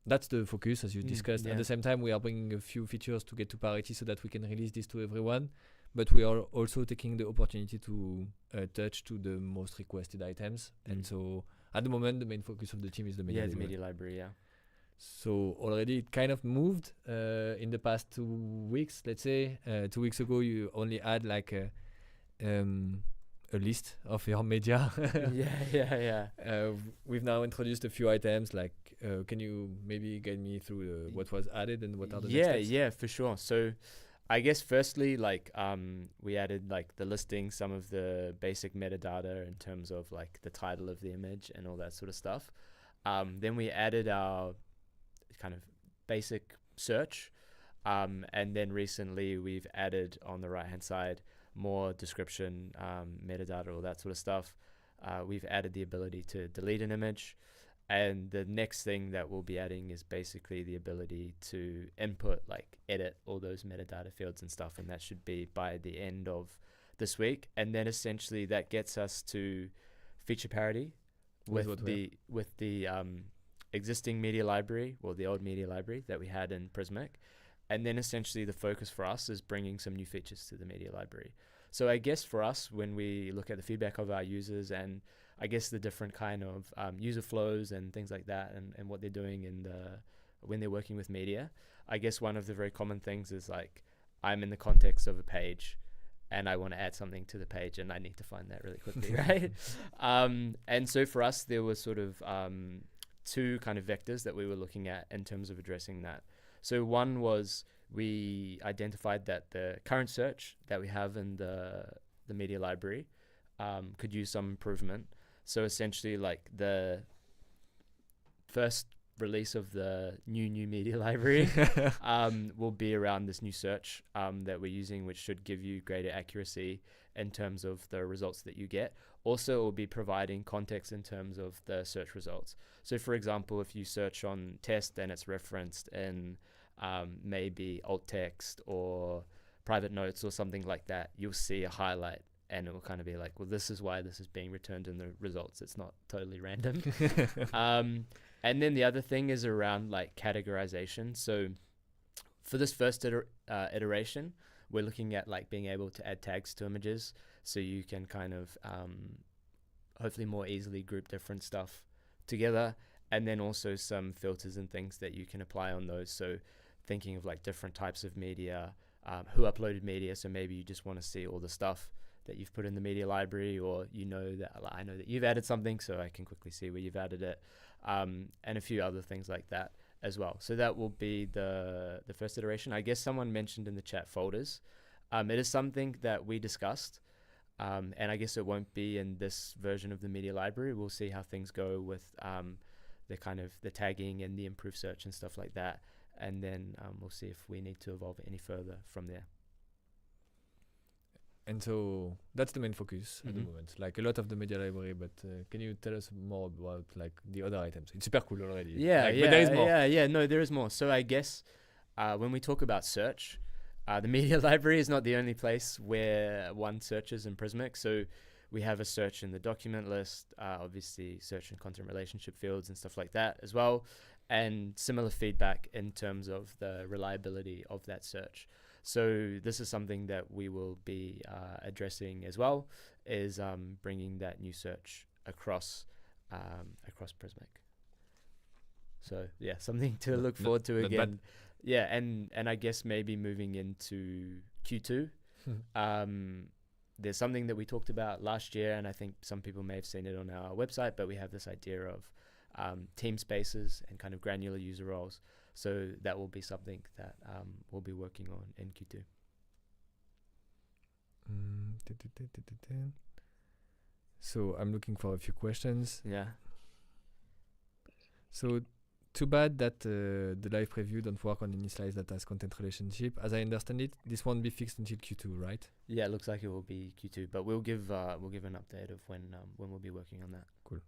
that's the focus, as you discussed. At the same time, we are bringing a few features to get to parity so that we can release this to everyone. But we are also taking the opportunity to touch to the most requested items. And so at the moment, the main focus of the team is the media library. The media library, So already it kind of moved in the past 2 weeks, let's say. 2 weeks ago, you only had like a list of your media. We've now introduced a few items. Like, can you maybe guide me through what was added and what are the next steps? Yeah, for sure. So I guess firstly, like, we added like the listing, some of the basic metadata in terms of like the title of the image and all that sort of stuff. Then we added our kind of basic search, and then recently we've added on the right hand side more description, metadata, all that sort of stuff. We've added the ability to delete an image, and the next thing that we'll be adding is basically the ability to input, like edit all those metadata fields and stuff, and that should be by the end of this week. And then essentially that gets us to feature parity with the existing media library, or the old media library that we had in Prismic. And then essentially the focus for us is bringing some new features to the media library. So I guess for us, when we look at the feedback of our users and I guess the different kind of user flows and things like that, and what they're doing when they're working with media, I guess one of the very common things is like, I'm in the context of a page and I want to add something to the page and I need to find that really quickly, right? And so for us, there was sort of two kind of vectors that we were looking at in terms of addressing that. So one was we identified that the current search that we have in the media library could use some improvement. So essentially, like, the first release of the new media library will be around this new search that we're using, which should give you greater accuracy in terms of the results that you get. Also, it will be providing context in terms of the search results. So for example, if you search on test and it's referenced in maybe alt text or private notes or something like that, you'll see a highlight and it will kind of be like, well, this is why this is being returned in the results. It's not totally random. And then the other thing is around like categorization. So for this first iteration, we're looking at like being able to add tags to images, so you can kind of hopefully more easily group different stuff together, and then also some filters and things that you can apply on those. So thinking of like different types of media, who uploaded media, so maybe you just want to see all the stuff that you've put in the media library, or you know that I know that you've added something, so I can quickly see where you've added it, and a few other things like that as well. So that will be the first iteration. I guess someone mentioned in the chat folders. It is something that we discussed, and I guess it won't be in this version of the media library. We'll see how things go with the kind of the tagging and the improved search and stuff like that, and then we'll see if we need to evolve it any further from there. And so that's the main focus at the moment. Like a lot of the media library, but can you tell us more about like the other items? It's super cool already. Yeah, like, yeah, but there is more. yeah. No, there is more. So I guess when we talk about search, the media library is not the only place where one searches in Prismic. So we have a search in the document list, obviously search and content relationship fields and stuff like that as well, and similar feedback in terms of the reliability of that search. So this is something that we will be addressing as well, is bringing that new search across Prismic. So yeah, something to look forward to again. Yeah, and I guess maybe moving into Q2. There's something that we talked about last year, and I think some people may have seen it on our website, but we have this idea of team spaces and kind of granular user roles. So that will be something that we'll be working on in Q2. So I'm looking for a few questions. Yeah. So too bad that the live preview don't work on any slides that has content relationship. As I understand it, this won't be fixed until Q2, right? Yeah, it looks like it will be Q2, but we'll give an update of when we'll be working on that. Cool.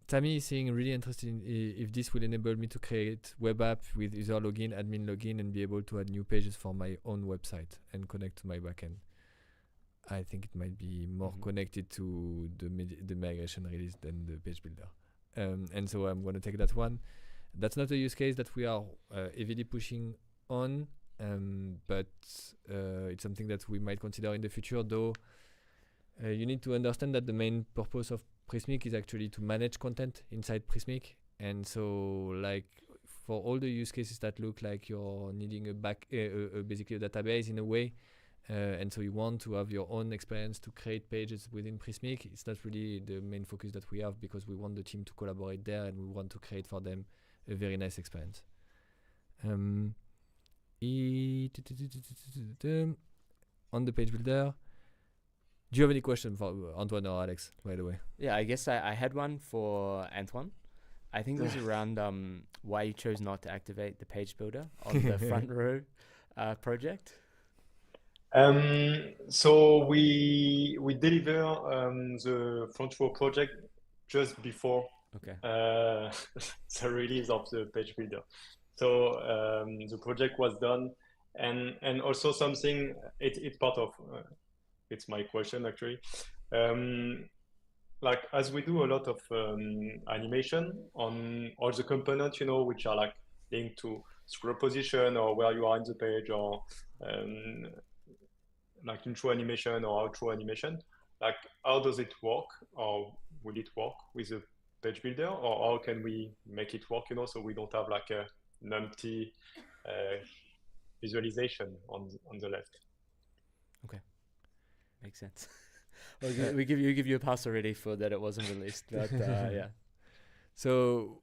Tammy is saying really interested in if this will enable me to create web app with user login, admin login, and be able to add new pages for my own website and connect to my backend. I think it might be more connected to the migration release than the page builder. And so I'm going to take that one. That's not a use case that we are heavily pushing on, but it's something that we might consider in the future, though. You need to understand that the main purpose of Prismic is actually to manage content inside Prismic. And so like for all the use cases that look like you're needing basically a database in a way, and so you want to have your own experience to create pages within Prismic, it's not really the main focus that we have, because we want the team to collaborate there and we want to create for them a very nice experience. On the page builder, do you have any question for Antoine or Alex, by the way? Yeah, I guess I had one for Antoine. I think it was around why you chose not to activate the page builder on the front row project. So we deliver the front row project just before the release of the page builder. So the project was done, and also something it's part of it's my question actually. Like as we do a lot of animation on all the components, you know, which are like linked to scroll position or where you are in the page, or like intro animation or outro animation. Like how does it work, or will it work with the page builder, or how can we make it work, you know, so we don't have like an empty visualization on the left? Okay, makes sense. Well, we give you a pass already for that it wasn't released, but yeah. So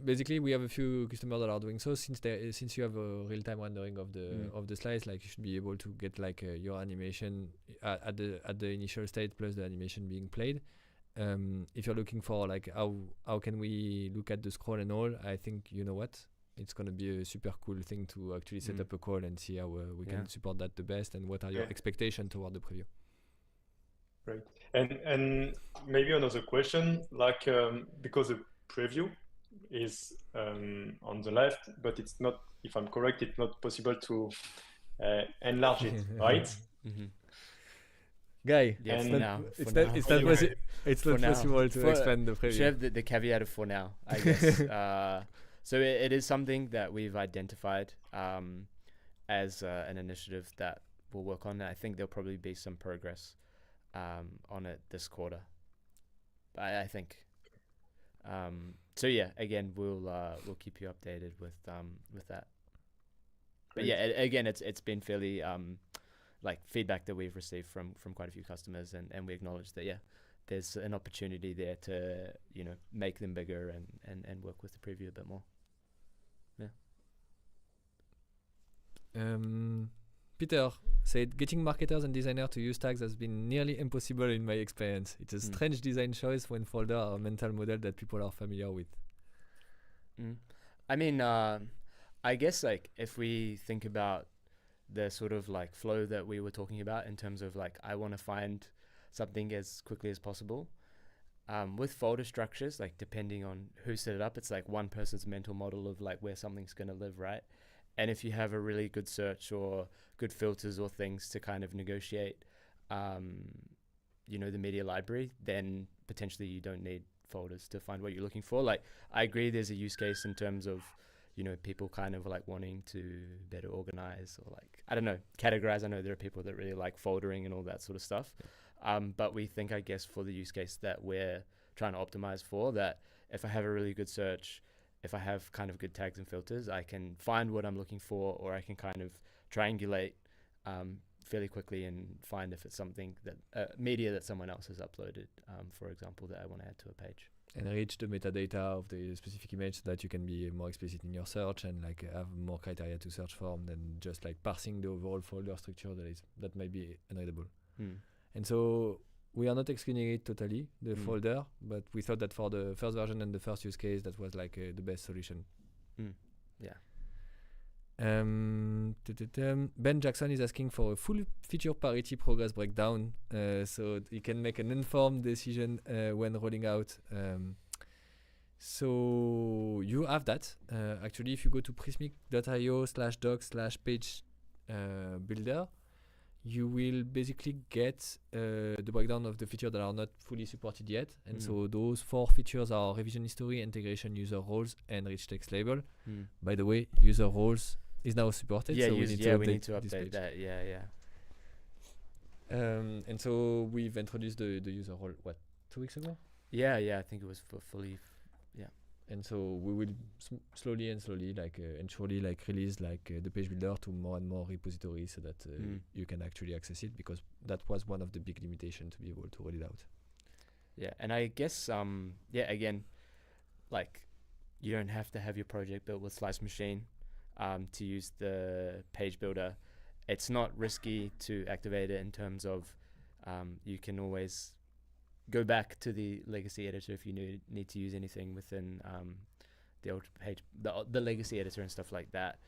basically, we have a few customers that are doing so. Since you have a real-time rendering of the slides, like you should be able to get like your animation at the initial state plus the animation being played. If you're looking for like how can we look at the scroll and all, I think you know what, it's gonna be a super cool thing to actually set up a call and see how we can support that the best, and what are your expectations toward the preview. Right. And maybe another question, like because the preview is on the left, but it's not, if I'm correct, it's not possible to enlarge it, right? Guy, Yeah, And for now. it's For not now. it's not Anyway. it's For not now. possible to For- expand the Should preview. have the caveat of for now, I guess. So it is something that we've identified as an initiative that we'll work on. I think there'll probably be some progress on it this quarter. I think. So yeah, again, we'll keep you updated with that. But Great. yeah, again, it's been fairly like feedback that we've received from quite a few customers, and we acknowledge that there's an opportunity there to make them bigger and work with the preview a bit more. Peter said, getting marketers and designers to use tags has been nearly impossible in my experience. It's a strange design choice when folder are a mental model that people are familiar with. I mean, I guess like if we think about the sort of like flow that we were talking about in terms of like I want to find something as quickly as possible. With folder structures, like depending on who set it up, it's like one person's mental model of like where something's going to live, right? And if you have a really good search or good filters or things to kind of negotiate, the media library, then potentially you don't need folders to find what you're looking for. Like I agree there's a use case in terms of, people kind of like wanting to better organize or like, I don't know, categorize. I know there are people that really like foldering and all that sort of stuff. But we think, I guess, for the use case that we're trying to optimize for, that if I have a really good search, if I have kind of good tags and filters, I can find what I'm looking for, or I can kind of triangulate fairly quickly and find if it's something that media that someone else has uploaded, for example, that I want to add to a page. And reach the metadata of the specific image so that you can be more explicit in your search and like have more criteria to search from than just like parsing the overall folder structure that might be unreadable. And so we are not excluding it totally, the folder, but we thought that for the first version and the first use case, that was like the best solution. Yeah. Ben Jackson is asking for a full feature parity progress breakdown, so he can make an informed decision when rolling out. So you have that. Actually, if you go to prismic.io/doc/page builder, you will basically get the breakdown of the features that are not fully supported yet. And so those 4 features are revision history, integration, user roles, and rich text label. By the way, user roles is now supported. Yeah, so we need to this update page. that. Yeah. And so we've introduced the user role, 2 weeks ago? Yeah, I think it was fully. And so we will slowly and like and surely like release like the page builder to more and more repositories so that you can actually access it, because that was one of the big limitations to be able to roll it out. Yeah, and I guess again, like you don't have to have your project built with Slice Machine to use the page builder. It's not risky to activate it in terms of you can always go back to the legacy editor if you need to use anything within the old page, the legacy editor and stuff like that.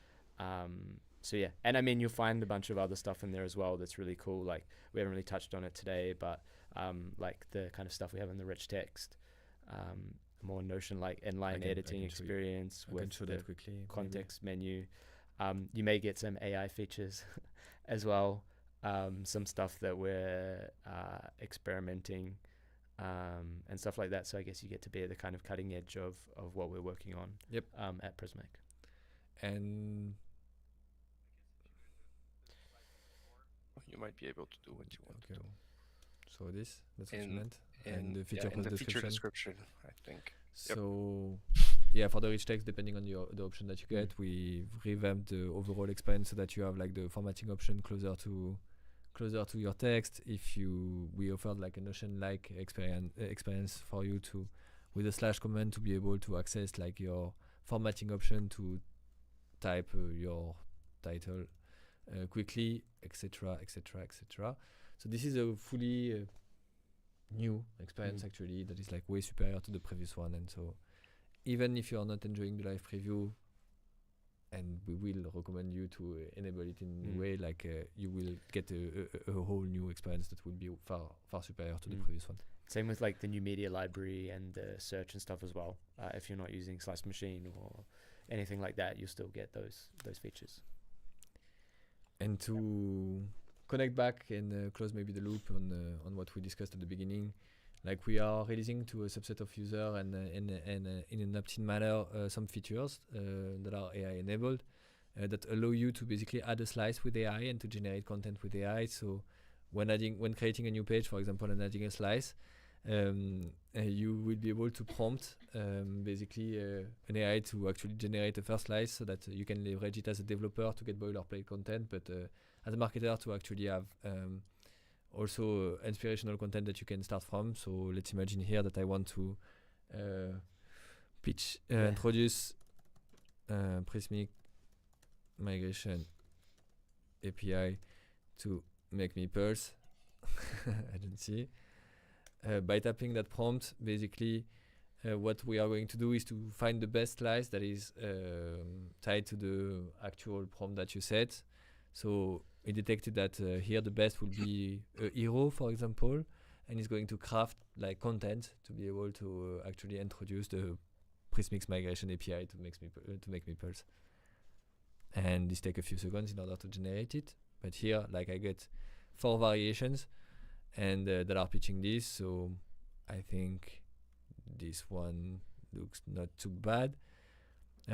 So yeah, and I mean you'll find a bunch of other stuff in there as well that's really cool. Like we haven't really touched on it today, but like the kind of stuff we have in the rich text, more Notion like inline editing experience with the context menu. You may get some AI features as well, some stuff that we're experimenting and stuff like that. So I guess you get to be at the kind of cutting edge of what we're working on at Prismic. And you might be able to do what you want to do. So that's what you meant? And the feature in the feature description, I think. So yeah, for the rich text, depending on the option that you get, we revamped the overall experience so that you have like the formatting option closer to your text. We offered like a Notion-like experience for you to, with a / command, to be able to access like your formatting option to type your title quickly, etc. So this is a fully new experience actually that is like way superior to the previous one. And so even if you are not enjoying the live preview, and we will recommend you to enable it in a way like you will get a whole new experience that will be far superior to the previous one. Same with like the new media library and the search and stuff as well. If you're not using Slice Machine or anything like that, you'll still get those features. And to connect back and close maybe the loop on what we discussed at the beginning. Like we are releasing to a subset of user and in an opt-in manner some features that are AI enabled that allow you to basically add a slice with AI and to generate content with AI. So when creating a new page, for example, and adding a slice, you will be able to prompt basically an AI to actually generate a first slice so that you can leverage it as a developer to get boilerplate content, but as a marketer to actually have also inspirational content that you can start from. So let's imagine here that I want to introduce Prismic Migration API to Makemepulse agency. By tapping that prompt, basically what we are going to do is to find the best slice that is tied to the actual prompt that you set. So it detected that here the best would be a hero, for example, and it's going to craft like content to be able to actually introduce the Prismic Migration API to Makemepulse. And this takes a few seconds in order to generate it. But here, like I get 4 variations and that are pitching this. So I think this one looks not too bad.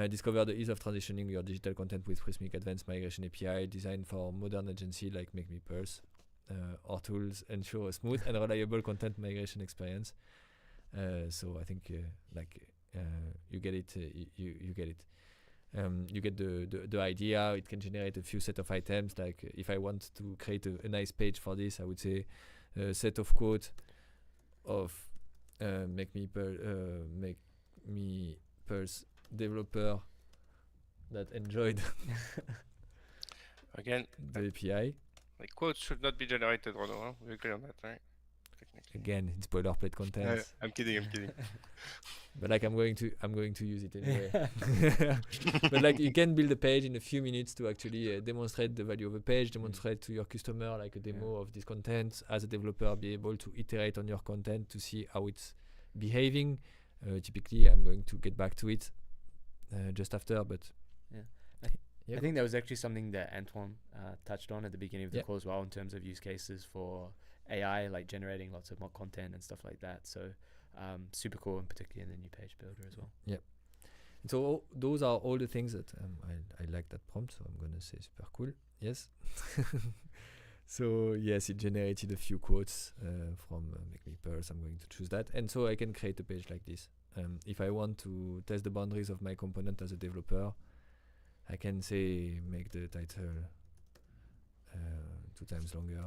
Discover the ease of transitioning your digital content with Prismic Advanced Migration API designed for modern agency like Makemepulse. Our tools ensure a smooth and reliable content migration experience. So I think you get it. You get it. You get the idea. It can generate a few set of items. Like if I want to create a nice page for this, I would say a set of quotes of Makemepulse developer that enjoyed Again, the API. like quotes should not be generated, Renaud. Huh? We agree on that, right? Technically. Again, it's boilerplate content. I'm kidding. But like I'm going to use it anyway. But like you can build a page in a few minutes to actually demonstrate the value of a page, demonstrate to your customer like a demo of this content. As a developer, be able to iterate on your content to see how it's behaving. Typically, I'm going to get back to it just after, but I think that was actually something that Antoine touched on at the beginning of the call as well, in terms of use cases for AI, like generating lots of more content and stuff like that. So super cool, and particularly in the new page builder as well. Yeah. And so those are all the things that I like that prompt, so I'm going to say super cool. Yes. So yes, it generated a few quotes from Makemepulse. I'm going to choose that. And so I can create a page like this. If I want to test the boundaries of my component as a developer, I can say make the title 2 times longer.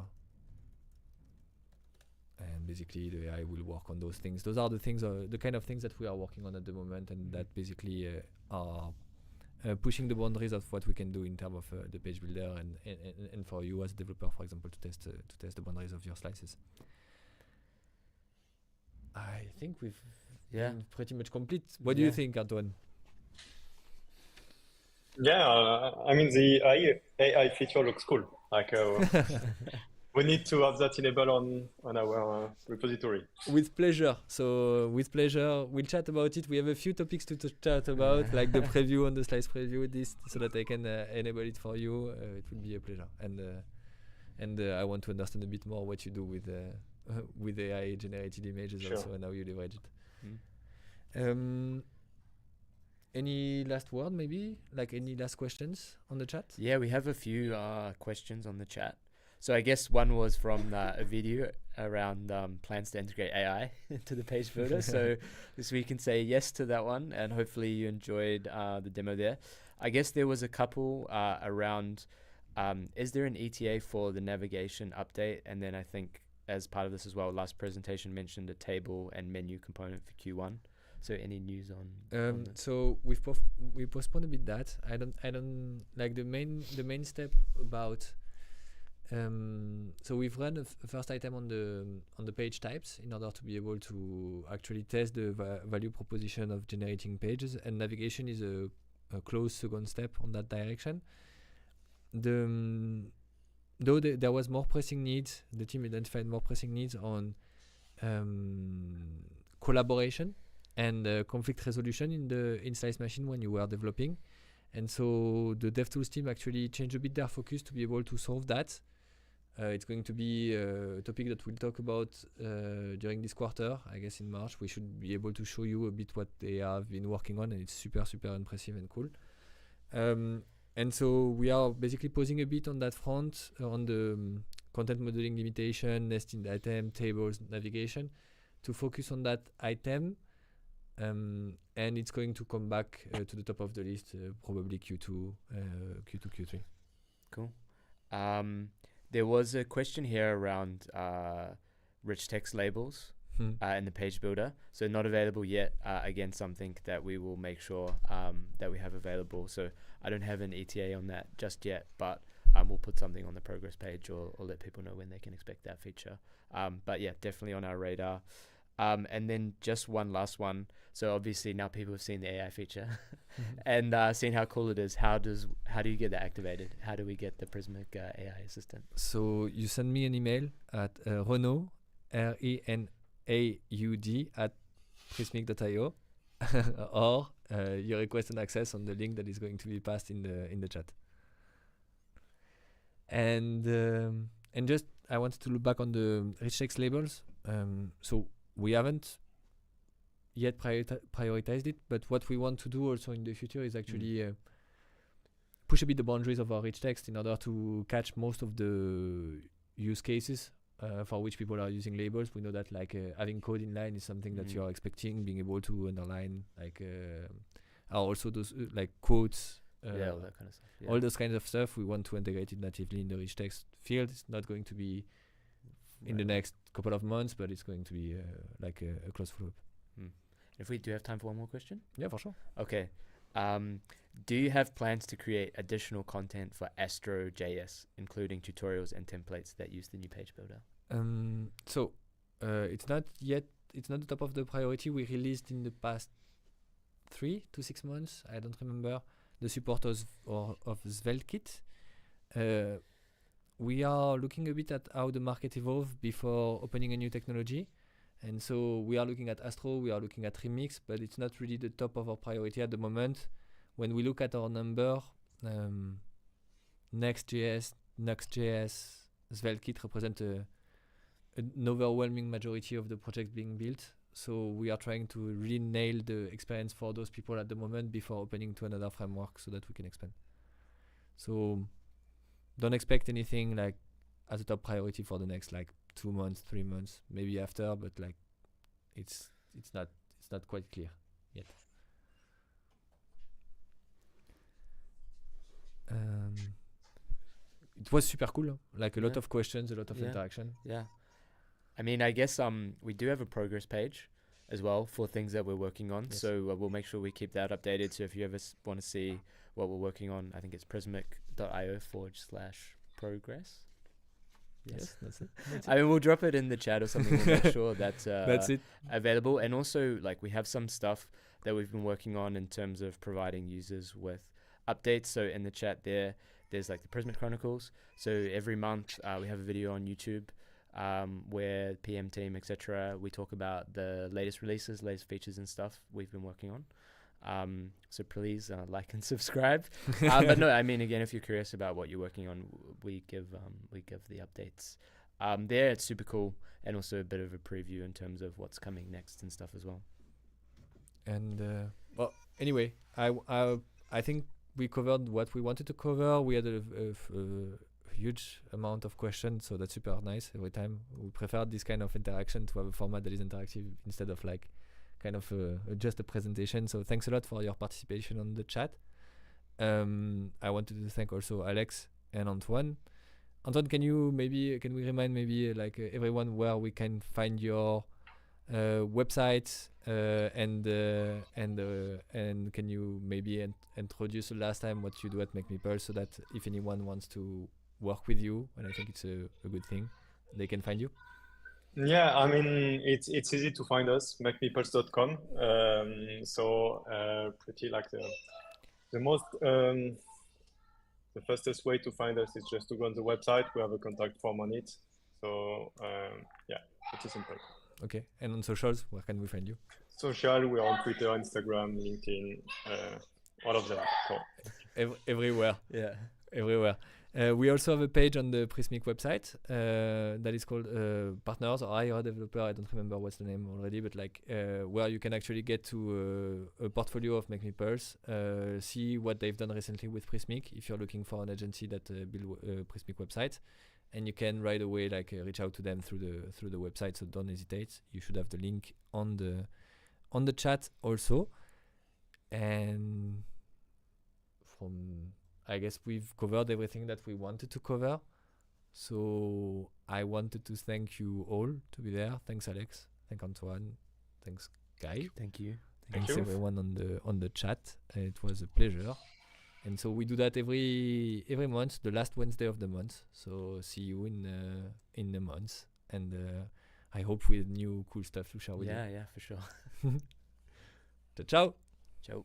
And basically the AI will work on those things. Those are the things, the kind of things that we are working on at the moment, and that basically are pushing the boundaries of what we can do in terms of the page builder and for you as a developer, for example, to test the boundaries of your slices. I think we've been pretty much complete. What do you think, Antoine? Yeah, I mean the AI feature looks cool. Like we need to have that enabled on our repository. With pleasure. So with pleasure, we'll chat about it. We have a few topics to chat about, like the preview and the slice preview, this, so that I can enable it for you. It will be a pleasure. And I want to understand a bit more what you do with AI generated images also, and how you leverage it. Any last word, maybe? Like any last questions on the chat? Yeah, we have a few questions on the chat. So I guess one was from a video around plans to integrate AI into the page builder. So we can say yes to that one, and hopefully you enjoyed the demo there. I guess there was a couple around, is there an ETA for the navigation update? And then I think as part of this as well, last presentation mentioned a table and menu component for Q1. So any news on so we postponed a bit that. I don't like the main step about. So we've run a first item on the page types in order to be able to actually test the value proposition of generating pages, and navigation is a close second step on that direction. Though there was more pressing needs, the team identified more pressing needs on collaboration and conflict resolution in Slice Machine when you were developing. And so the DevTools team actually changed a bit their focus to be able to solve that. It's going to be a topic that we'll talk about during this quarter. I guess in March we should be able to show you a bit what they have been working on, and it's super impressive and cool. And so we are basically pausing a bit on that front on the content modeling limitation, nested item, tables, navigation, to focus on that item. And it's going to come back to the top of the list, probably Q2, Q3. Cool. There was a question here around rich text labels in the page builder. So not available yet. Again, something that we will make sure that we have available. So I don't have an ETA on that just yet, but we'll put something on the progress page or let people know when they can expect that feature. But yeah, definitely on our radar. And then just one last one. So obviously now people have seen the AI feature and seen how cool it is. How do you get that activated? How do we get the Prismic AI assistant? So you send me an email at Renaud, RENAUD @prismic.io or you request an access on the link that is going to be passed in the chat. And just I wanted to look back on the rich text labels. So we haven't yet prioritized it, but what we want to do also in the future is actually push a bit the boundaries of our rich text in order to catch most of the use cases for which people are using labels. We know that like having code inline is something that you are expecting, being able to underline like are also those like quotes, all that kind of stuff. Yeah. All those kinds of stuff. We want to integrate it natively in the rich text field. It's not going to be in the next couple of months, but it's going to be like a close follow-up. If we do have time for one more question? Yeah, for sure. Okay. Do you have plans to create additional content for Astro.js, including tutorials and templates that use the new page builder? So it's not the top of the priority. We released in the past 3 to 6 months, I don't remember, the support of SvelteKit. We are looking a bit at how the market evolves before opening a new technology. And so we are looking at Astro, we are looking at Remix, but it's not really the top of our priority at the moment. When we look at our number, Next.js, Nextjs, SvelteKit represent an overwhelming majority of the projects being built. So we are trying to really nail the experience for those people at the moment before opening to another framework so that we can expand. So don't expect anything like as a top priority for the next like 2 months, 3 months, maybe after, but like it's not quite clear yet. It was super cool, huh? Like a lot of questions, a lot of interaction. Yeah. I mean, I guess we do have a progress page as well for things that we're working on. Yes. So we'll make sure we keep that updated. So if you ever want to see what we're working on, I think it's prismic.io/progress. Yes, that's it. I mean, we'll drop it in the chat or something. We'll make sure that's it. Available. And also, like, we have some stuff that we've been working on in terms of providing users with updates. So in the chat there's like the Prismic Chronicles. So every month we have a video on YouTube where PM team, etc., we talk about the latest releases, latest features and stuff we've been working on. So please like and subscribe. But no, I mean, again, if you're curious about what you're working on, we give the updates. There, it's super cool, and also a bit of a preview in terms of what's coming next and stuff as well. And well, anyway, I think we covered what we wanted to cover. We had a huge amount of questions, so that's super nice. Every time we prefer this kind of interaction to have a format that is interactive instead of like kind of just a presentation. So thanks a lot for your participation on the chat. I wanted to thank also Alex and Antoine. Antoine, can we remind like everyone where we can find your website and can you maybe introduce the last time what you do at Makemepulse so that if anyone wants to work with you, and I think it's a good thing, they can find you? Yeah, I mean, it's easy to find us, makemepulse.com. Pretty like the fastest way to find us is just to go on the website. We have a contact form on it. So yeah, pretty simple. Okay, and on socials, where can we find you? Social, we are on Twitter, Instagram, LinkedIn, all of them. So everywhere. Yeah. everywhere. We also have a page on the Prismic website that is called Partners or Hire a Developer. I don't remember what's the name already, but like where you can actually get to a portfolio of Makemepulse, see what they've done recently with Prismic if you're looking for an agency that build Prismic website, and you can right away like reach out to them through the website. So don't hesitate. You should have the link on the chat also. And I guess we've covered everything that we wanted to cover. So I wanted to thank you all to be there. Thanks, Alex. Thanks, Antoine. Thanks, Guy. Thank you. Thank Thanks you. everyone on the chat. It was a pleasure. And so we do that every month, the last Wednesday of the month. So see you in the month. And I hope with new cool stuff to share with you. Yeah, for sure. Ciao. Ciao.